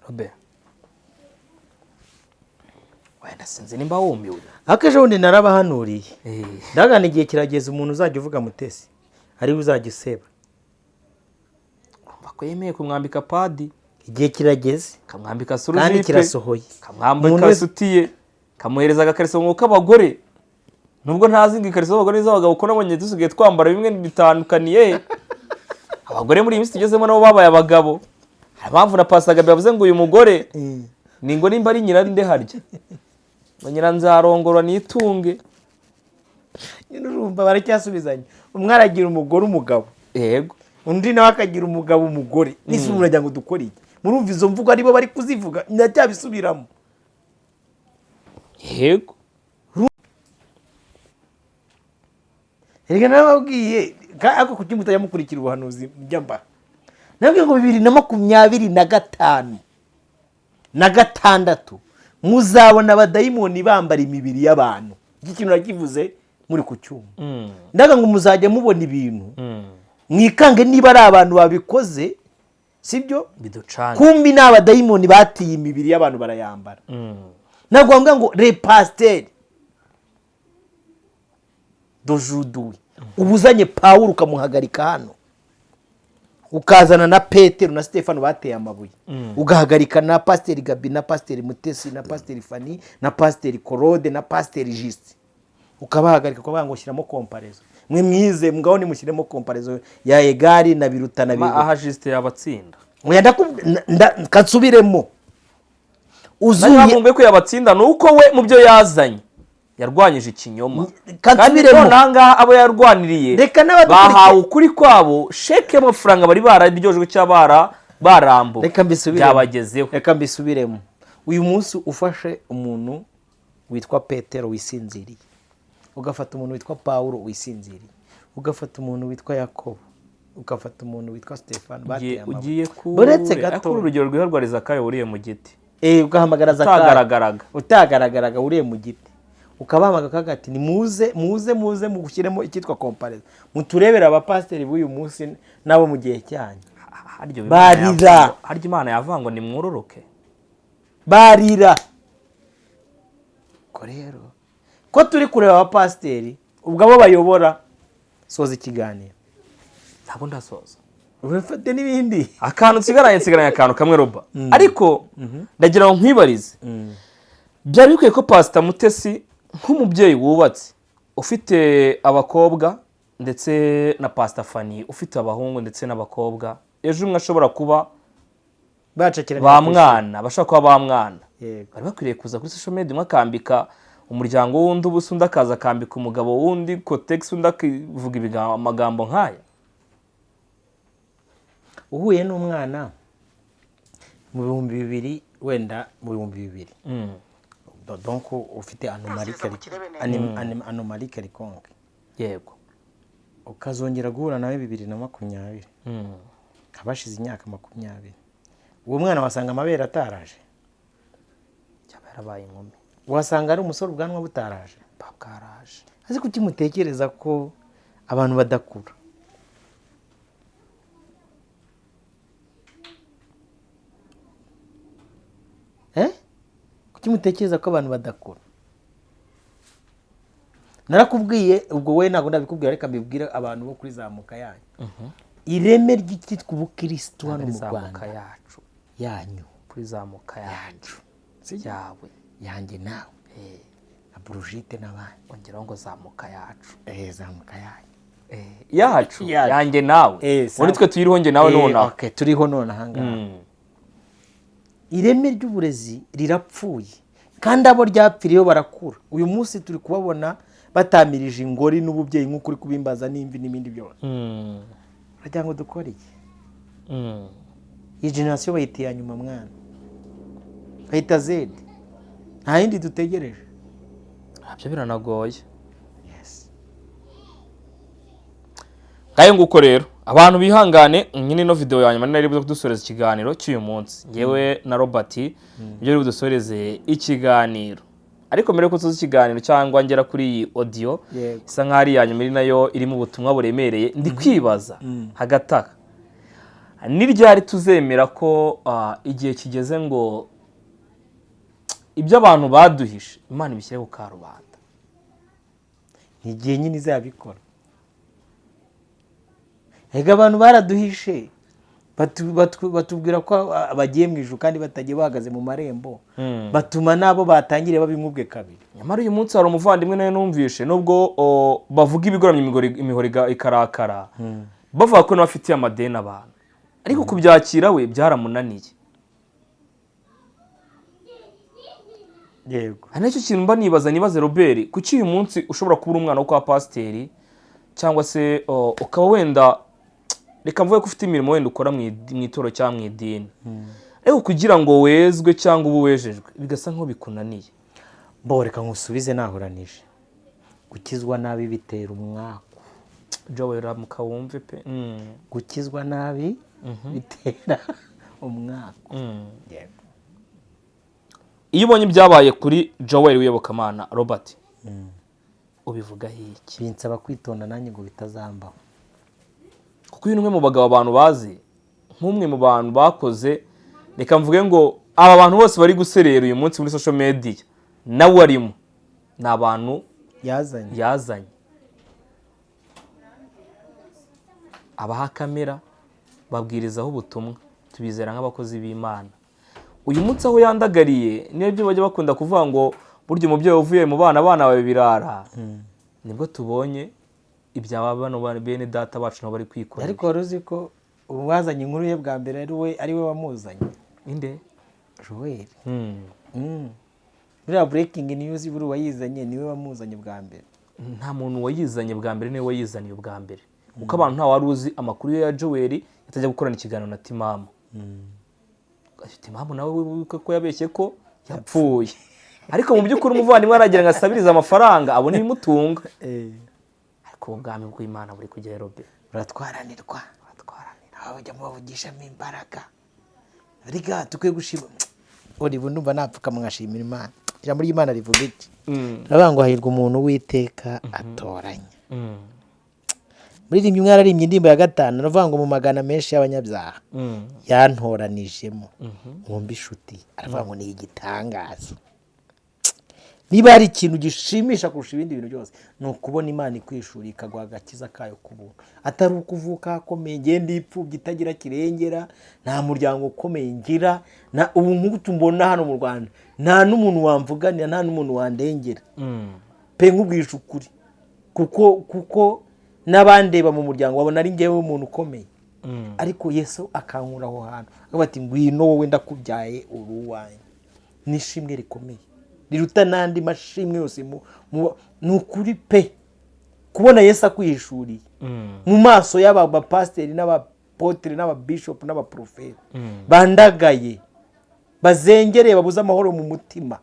Robe wenda sinzi nimba wumiwe akeje wundi narabahanuriye ndagana igihe kirageze umuntu uzajya uvuga Mutesi ari uzajya useba umva ko yemeye kumwambika padi igihe kirageze kamwambika surujipe kandi kirasohoye kamwambika sutiye kamuhereza agakariso mu k'abagore nubwo ntazi ngo ikariso y'abagore n'iz'abagabo ko nabonye dusigaye twambara bimwe bitandukaniye abagore muri iyi minsi tugezemo nabo babaye abagabo impamvu na Pastor Gabi yavuze ngo uyu mugore ni ngo nimba ari nyirarinde harya banyira nzarongora nitunge urumva baracyasubizanya umwe aragira umugore umugabo yego undi nawe akagira umugabo umugore n'isi muragira ngo dukore iki murumva izo mvugo aribo bari kuzivuga ndacyabisubiramo yego reka nababwiye ako kuki mutajya mukurikira ubuhanuzi mba nabwiye ngo 2025 na 6 muzabona abadayimoni bambara imibiri y'abantu iki kintu nakivuze muri ku cyuma ndaga ngo muzajya mubona ibintu mwikange niba ari abantu babikoze sibyo biducanga kumbi ni abadayimoni batiye imibiri y'abantu barayambara ntabwo bavuga ngo repasiteri dojuduwe ubuzanye Pawulo ukamuhagarika hano ukazana na Petero na Stefano bateye amabuye ugahagarika na pasiteri Gabi na pasiteri Mutesi na pasiteri Fani na pasiteri Korode na pasiteri Jisi ukabahagarika ukavuga ngo shyiramo komparezo mwe mwize mugabo nimushyiremo komparezo ya Egari na Biruta na Biruta aha Juste yabatsinda kansubiremo uzuye ko yabatsinda nuko we mu byo yazanye yarwanyije ikinyoma kandi nanga abo yarwaniriye bahawe ukuri kwabo sheke y'amafaranga bari bararyojwe cyabara barambo byabagezeho. Reka mbisubiremo uyu munsi ufashe umuntu witwa Petero wisinziriye ugafata umuntu witwa Pawulo wisinziriye ugafata umuntu witwa Yakobo ugafata umuntu witwa Stefano bateye amabuye ugiye buretse gato urugero rwiharwariza kayo uriye mu giti ugahamagara Zakayo utagaragaraga uriye mu giti ukabahamagara kagati ni muze mu gushyiremo icyitwa komparezo muturebera abapasiteri b'uyu munsi nabo mu gihe cyanyu barira harya Imana yavuga ngo nimwururuke barira ko rero ko turi kureba abapasiteri ubwo abo bayobora soza ikiganiro ntabwo ndasoza ubifate n'ibindi akantu nsigaranye akantu kamwe Roba ariko ndagira ngo nkwibarize byari bikwiye ko Pastor Mutesi nk'umubyeyi wubatse ufite abakobwa ndetse na Pastor Fani ufite abahungu ndetse n'abakobwa ejo umwe ashobora kuba ba mwana bashaka kuba ba mwana bari bakwiriye kuza kuri social media mwakambika umuryango wundi ubusa undi akaza akambika umugabo wundi kotex undi akivuga amagambo nk'aya uhuye n'umwana mu 2000 wenda mu 2000 donc ufite anomalie quelconque yego ukazongera guhura nawe 2020 abashize imyaka 20 uwo mwana wasanga amabere ataraje cyabarabaye inkumi wasanga ari umusore ubwanwa butaraje bwaraje azi kuki mutekereza ko abantu badakura kuki mutekereza ko abantu badakura narakubwiye ubwo we ntabwo ndabikubwira reka mbibwire abantu bo kuri zamuka yanyu ireme ry'ikitwa ubukristo hano mu Rwanda yacu yanyu kuri zamuka yacu yawe yanjye nawe na Brigitte n'abandi ongeraho ngo zamuka yacu zamuka yanyu yacu yanjye nawe muri twe tuyiriho nge nawe none okay turiho none ahangaha ireme ry'uburezi rirapfuye kandi abo ryapfiriyeho barakura uyu munsi turi kubabona batamirije ingori n'ububyeyi nk'ukuri kubimbaza n'imvi n'ibindi byose uragira ngo dukore iki iyi generasiyo bayita iya nyuma mwana bayita Z nta yindi dutegereje byo biranagoye ngayo nguko rero abantu bihangane nyine no video ya nyuma nari buze kudusoreza ikiganiro cy'uyu munsi ngewe na Robert ibyo uri budusoreze ikiganiro ariko mbere ko tuzi ikiganiro cyangwa ngera kuri iyi audio isa nk'ari ya nyuma nayo irimo ubutumwa buremereye ndi kwibaza hagataka ni ryari tuzemera ko igihe kigeze ngo ibyo abantu baduhishe Imana ibishyire ku karubanda ni igihe nyine izabikora ega abantu baraduhishe batubwira ko bagiye mu ijuru kandi batagiye bahagaze mu marembo batuma nabo batangire babimubwe kabiri nyamara uyu munsi hari umuvandimwe nawe numvishe nubwo bavuga ibigoramye imihoro ikarakara bavuga ko n'abafitiye amadeni abantu ariko kubyakira we byaramunaniye yego hari n'icyo kintu mba nibaze Robert kuki uyu munsi ushobora kuba uri umwana wo kwa pasiteri cyangwa se ukaba wenda reka mvuge ko ufite imirimo wenda ukora mu itoro cyangwa mu idini ariko kugira ngo wezwe cyangwa ube wejejwe bigasa nk'aho bikunaniye reka nkusubize nahuranije gukizwa nabi bitera umwaku Joel ramuka wumve pe gukizwa nabi bitera umwaku iyo ubonye ibyabaye kuri Joel Wiyobokamana Robert ubivugaho iki binsaba kwitonda nanjye ngo bitazambaho kuko uyu ni umwe mu bagabo abantu bazi nk'umwe mu bantu bakoze, reka mvuge ngo aba bantu bose bari guserera uyu munsi muri social media nawe arimo, ni abantu yazanye abaha kamera babwirizaho ubutumwa, tubizera nk'abakozi b'Imana. Uyu munsi aho yandagariye niyo byo bajya bakunda kuvuga ngo burya umubyeyi uvuye mu bana bawe birara, nibwo tubonye ibyaba bano bene data bacu nabo bari kwikora. Ariko wari uzi ko uwazanye inkuru ye bwa mbere ari we wamuzanye? Inde? Joel. Buriya breaking news buri wayizanye niwe wamuzanye bwa mbere. Nta muntu wayizanye bwa mbere, niwe wayizaniye ubwa mbere. Uko abantu nta wari uzi amakuru ya Joel yatajya gukorana ikiganiro na Timamu. Timamu nawe ko yabeshye ko yapfuye. Ariko mu by'ukuri umuvandimwe aragira ngo asabirize amafaranga abone ibimutunga. Ariko ubwami bw'Imana buri kujya Robe. Buratwaranirwa. Aho bajya mubavugishamo imbaraga. Ariko tukwiye gushima. Uri numva napfuka mwashimira Imana. Ijambo ry'Imana rivuga iki? Ravuga ngo hahirwa umuntu w'Iteka atoranya. Muri rimwe mwararimbye indirimbo ya 5 ravuga ngo mu magana menshi y'abanyabyaha yantoranijemo nkumbi inshuti, aravuga ngo ni igitangaza. Niba hari ikintu gishimisha kurusha ibindi bintu byose ni ukubona Imana ikwishura ikaguha agakiza kayo kubuntu, atari ukuvuka akomeye ngende ipfubye itagira kirengera, nta muryango ukomeye ngira, na ubu nk'utu mbona hano mu Rwanda nta n'umuntu wamvuganira, nta n'umuntu wandengera pe nkubwisha ukuri, kuko n'abandeba mu muryango babona ari ngewe umuntu ukomeye. Ariko Yesu akankura aho hantu akavuga ati ngwino wowe ndakubyaye uruwanyu. Nishimwe rikomeye riruta nandi mashimwe yose nukuri pe kubona Yesu akwihishuriye mu maso y'aba pasiteri n'abapotre n'ababishop n'abaprofeti bandagaye bazengereye babuza amahoro mu mutima,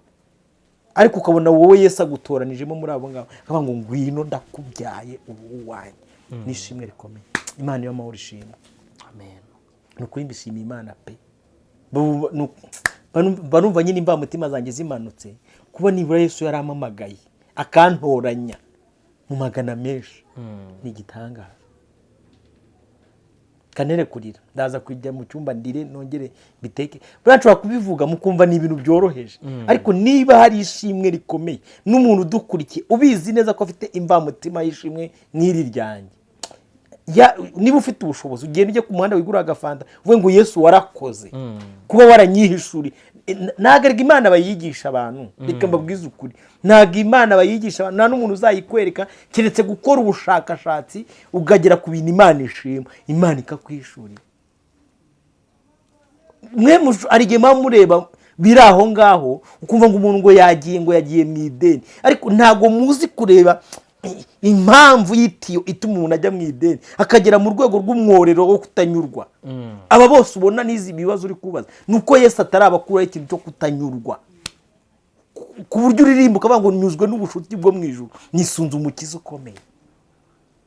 ariko ukabona wowe Yesu agutoranijemo muri abo ngabo akavuga ngo ngwino ndakubyaye uruwanyu. Nishimwe rikomeye. Imana y'amahoro ishimwe. Amen. Nukuri mbishimiye Imana pe. Barumva nyine imba mutima zanjye zimanutse kuba nibura Yesu yaramamagaye akantoranya mu magana menshi. Ni igitangaza. Kanere kurira ndaza kujya mu cyumba ndire nongere biteke. Burashobora kubivuga mukumva ni ibintu byoroheje, ariko niba hari ishimwe rikomeye n'umuntu udukurikiye ubizi neza ko afite imva mutima y'ishimwe n'iri ryanjye, niba ufite ubushobozi ugenda ujye ku muhanda wigura agafanta uvuge ngo Yesu warakoze kuba waranyihishuri. Ntagarega Imana bayigisha abantu, reka mbabwize ukuri, ntago Imana bayigisha abantu, nta n'umuntu uzayikwereka keretse gukora ubushakashatsi ugagera ku bintu Imana ishima, Imana ikakwishurira. Mwe arige mureba biri aho ngaho ukumva ngo umuntu ngo yagiye mu ideni, ariko ntago muzi kureba impamvu y'itiyo ituma umuntu ajya mu ideni akagera mu rwego rw'umworero wo kutanyurwa. Aba bose ubona n'izi bibazo uri kubaza nuko Yesu atarabakuraho ikintu cyo kutanyurwa, ku buryo uririmba ukavuga ngo nyuzwe n'ubushuti bwo mu ijuru, nisunze umukiza ukomeye.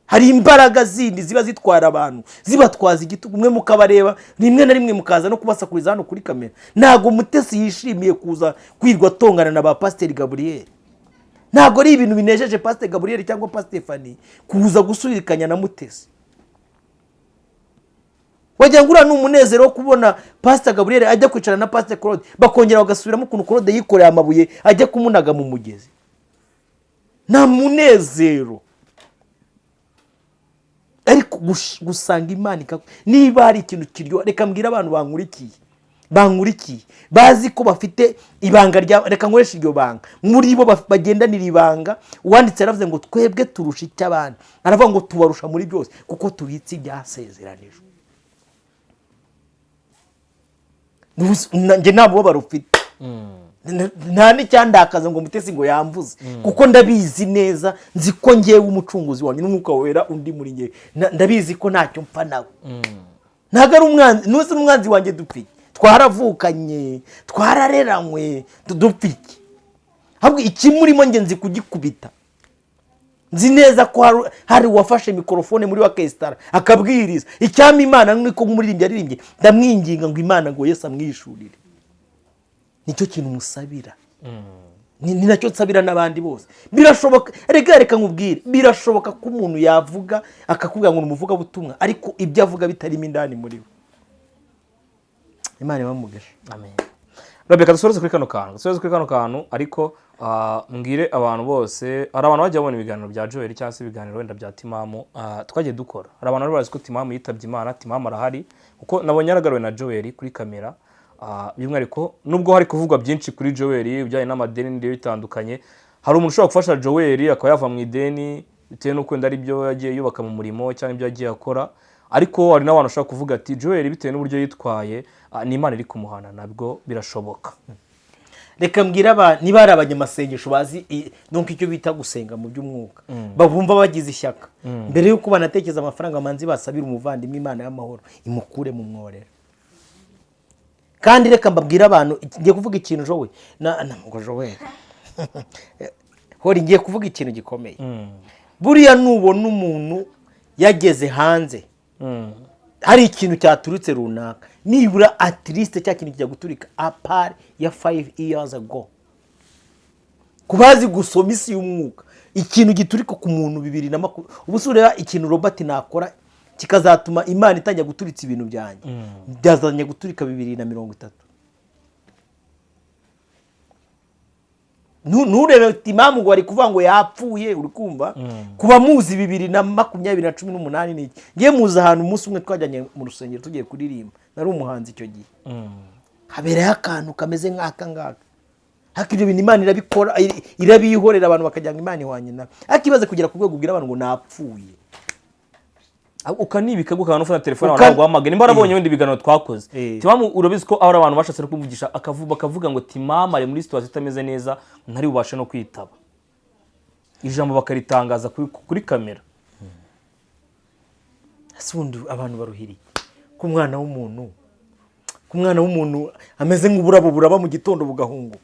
Hari imbaraga zindi ziba zitwara abantu zibatwaza igitugu, mwe mukabareba rimwe na rimwe mukaza no kubasakuriza hano kuri kamera. Ntago Mutesi yishimiye kuza kwirwa tongana na ba Pasteur Gabriel, ntago ari ibintu binejeje Pasteur Gabriel cyangwa Pasteur Fanny kuza gusubirikanya na Mutesi. Wagira ngo ura n'umunezero wo kubona Pasteur Gabriel ajya kwicara na Pasteur Claude bakongera bagasubiramo ukuntu Claude yikoreye amabuye ajya kumunaga mu mugezi. Nta munezero. Ariko gusanga Imana niba hari ikintu kiryo, reka mbwira abantu bankurikiye bazi ko bafite ibanga rya, reka nkoresha iryo banga muri bo bagendanira ibanga. Uwanditse yaravuze ngo twebwe turusha icy'abandi, aravuga ngo tubarusha muri byose kuko tubitse ibyasezeranijwe. Nge nabo barufite nta n'icyandakaza ngo Mutesi ngo yamvuze, kuko ndabizi neza, nzi ko ngewe umucunguzi wanjye n'umwuka wera undi muri ngewe, ndabizi ko ntacyo mpfa nawe. Ntago ari umwanzi, nuzi umwanzi wanjye dupfike, twaravukanye twarareranywe dupfike, ahubwo ikimurimo nge nzi kugikubita. Nzi neza ko hari uwafashe mikrofone muri wa Kestara akabwiriza icyama Imana, niko umuririmbyi yaririmbye, ndamwinginga ngo Imana ngo Yesu amwishurire. Nicyo kintu musabira. ni nacyo nsabira n'abandi bose birashoboka reka nkubwire birashoboka ko umuntu yavuga akakubwira ngo umuvuga butumwa ariko ibyo avuga bitarimo indani muri we Imana ibamugesha amen. Rebeka dusoreze kuri kano kantu ariko mbwire abantu bose hari abantu bajya babona ibiganiro bya Joel cyangwa se ibiganiro wenda bya Timamu twagiye dukora hari abantu bari bazi ko Timamu yitabye Imana Timamu arahari kuko nabonye yaragaruwe na Joel kuri kamera by'umwihariko nubwo hari kuvugwa byinshi kuri Joel ibijyanye n'amadeni n'ibyo bitandukanye hari umuntu ushobora gufasha Joel akaba yava mu ideni bitewe n'uko wenda ari byo yagiye yubaka mu murimo cyangwa ibyo yagiye akora ariko hari n'abantu bashobora kuvuga ati Joel bitewe n'uburyo yitwaye ni Imana iri kumuhana nabwo birashoboka. Reka mbwira niba ari abanyamasengesho bazi donc icyo bita gusenga mu by'umwuka babumva bagize ishyaka mbere yuko banatekereza amafaranga manzi basabira umuvandimwe Imana y'amahoro imukure mu mworera. Kandi reka mbabwira abantu ngiye kuvuga ikintu Joel ngo Joel hori ngiye kuvuga ikintu gikomeye buriya nubona umuntu yageze hanze hari ikintu cyaturutse runaka nibura at least cya kintu kijya guturika apart ya 5 years ago kubazi gusoma isi y'umwuka ikintu giturika ku muntu 2020 ubusure ikintu Robert nakora kikazatuma Imana itangira guturitsa ibintu byanjye byazanye guturika 2030 nurebe Timamu ngo ari kuvuga ngo yapfuye uri kumva kuba muzi 2018 ni ngiye muza ahantu umunsi umwe twajyanye mu rusengero tugiye kuririmba nari umuhanzi icyo gihe habereye akantu kameze nk'aka ngaka hakibyo bintu Imana irabikora irabihorera abantu bakajyanga Imana ihwanye na akibaze kugera ku rwego ubwira abantu ngo napfuye ukanibika gukana ufata telefone abantu guhamagara nimba arabonye windi biganiro twakoze Timamu urabizi ko aho abantu bashatse kuvugisha bakavuga ngo Timamu ari muri situation itameze neza ntari bubashe no kwitaba ijambo bakaritangaza kuri kamera asundi abantu baruhiri ku mwana w'umuntu ameze nk'uburabo buraba mu gitondo bugahunguka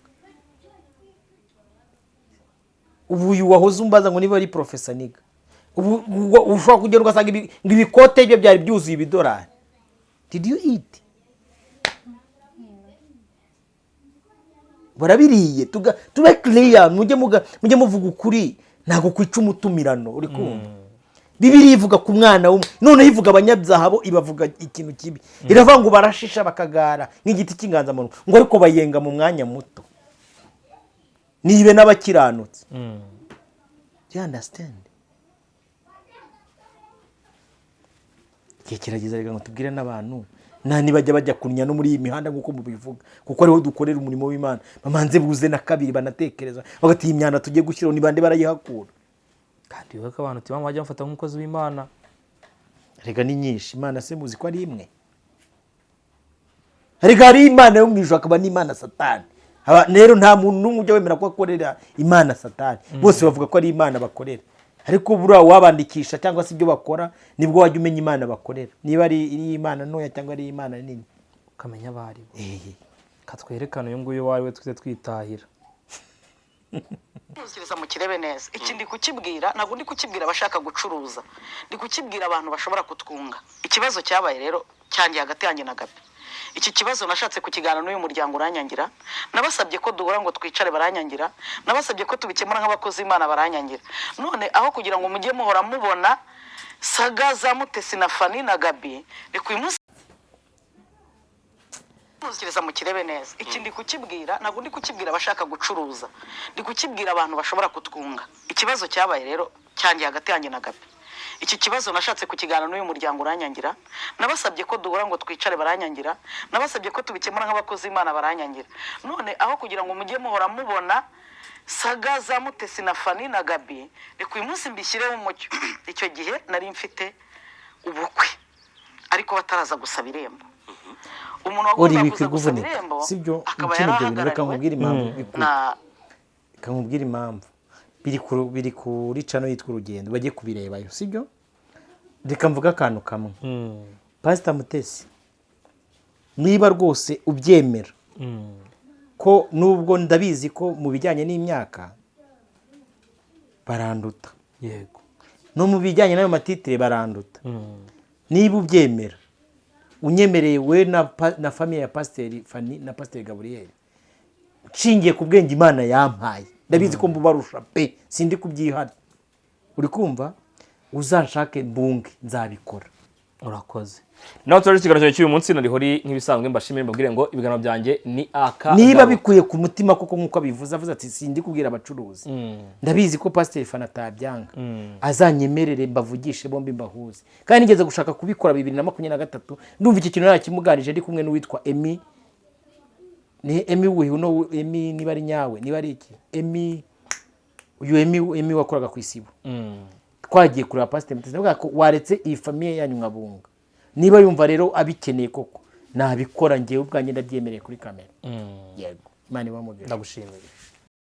ubu uyu wahoze umbaza ngo niba ari professor niga ushobora kugenda ugasanga ibikote bye byari byuzuye ibidolari. Did you eat? Barabiriye tube clear mujye muvuga ukuri ntago kwica umutumirano uri kumva Bibiri ivuga ku mwana w'umwe none ivuga abanyabyaha bo ibavuga ikintu kibi iravuga ngo barashisha bakagara nk'igiti cy'inganzamarumbo ngo ariko bayenga mu mwanya muto nibe n'abakiranutse. Do you understand? Kirageza rega ngo tubwire n'abantu nani bajya kunya no muri iyi mihanda nkuko mubivuga kuko ariho dukorera umurimo w'Imana bamanze buze na kabiri banatekereza bagati imyanda tugiye gushyiraho ni bande barayihakura kandi weka abantu Timamu bajya mfata nk'umukozi w'Imana rega ni nyinshi Imana se muzi ko ari imwe rega ari Imana yo mwijwe akaba ni Imana Satani rero nta muntu n'umwe ujya wemera ko akorera Imana Satani bose bavuga ko ari Imana bakorera ariko bura wabandikisha cyangwa se ibyo bakora nibwo wajya umenya Imana bakorera niba ari Imana ntoya cyangwa ari Imana nini ukamenya bari katwerekana uyu nguyu wawe twite twitahira Nuziriza mu kirebe neza ikindi kukibwira nago ndi kukibwira abashaka gucuruza ndi kukibwira abantu bashobora kutwunga ikibazo cyabaye rero cyangiye hagati yanjye na Gabi iki kibazo nashatse kukigana n'uyu muryango uranyangira nabasabye ko duhora ngo twicare baranyangira nabasabye ko tubikemura nk'abakozi Imana baranyangira none aho kugira ngo mujye muhora mubona saga za Mutesi na Fani na Gabi reka uyu munsi nuziriza mu kirebe neza ikindi kukibwira nago ndi kukibwira abashaka gucuruza ndi kukibwira abantu bashobora kutwunga ikibazo cyabaye rero cyangiye hagati yanjye na Gabi iki kibazo nashatse kukigana n'uyu muryango uranyangira nabasabye ko duhora ngo twicare baranyangira nabasabye ko tubikemura nk'abakozi Imana baranyangira none aho kugira ngo mujye muhora mubona saga za Mutesi na Fani na Gabi reka uyu munsi mbishyireho umucyo icyo gihe nari mfite ubukwe ariko bataraza gusaba irembo umuntu wagomba kuza gusaba irembo sibyo reka nkubwire impamvu biri kuri cano yitwa Urugendo bagiye kubirebayo sibyo reka mvuga akantu kamwe Pastor Mutesi niba rwose ubyemera ko nubwo ndabizi ko mu bijyanye n'imyaka baranduta yego no mu bijyanye n'ayo matitire baranduta niba ubyemera unyemereye we na famille ya Pasteur Fani na Pasteur Gabriel nshingiye ku bwenge Imana yampaye ndabizi ko mbubarusha pe sindi kubyihana uri kumva uzanshake mbunge nzabikora. urakoze nawe turaje ikiganiro cy'uyu munsi narihori nk'ibisanzwe mbashimire mbabwire ngo ibiganiro byanjye ni aka niba bikuye ku mutima koko nk'uko abivuze avuze ati sindi kubwira abacuruzi ndabizi ko Pasiteri Fana atabyanga azanyemerere mbavugishe bombi mbahuze kandi nigeze gushaka kubikora 2023 ndumva iki kintu nakimuganije ndi kumwe n'uwitwa Emi ni Emi uno Emi niba ari nyawe niba ari iki Emi uyu Emi wakoraga ku isibo twagiye kureba Pasiteri Mutesi ndavuga ko waretse iyi famiye yanyu nkabunga niba yumva rero abikeneye koko nabikora ngewe ubwanjye ndabyemereye kuri kamera. Yego Imana ibamugisha. ndagushimiye.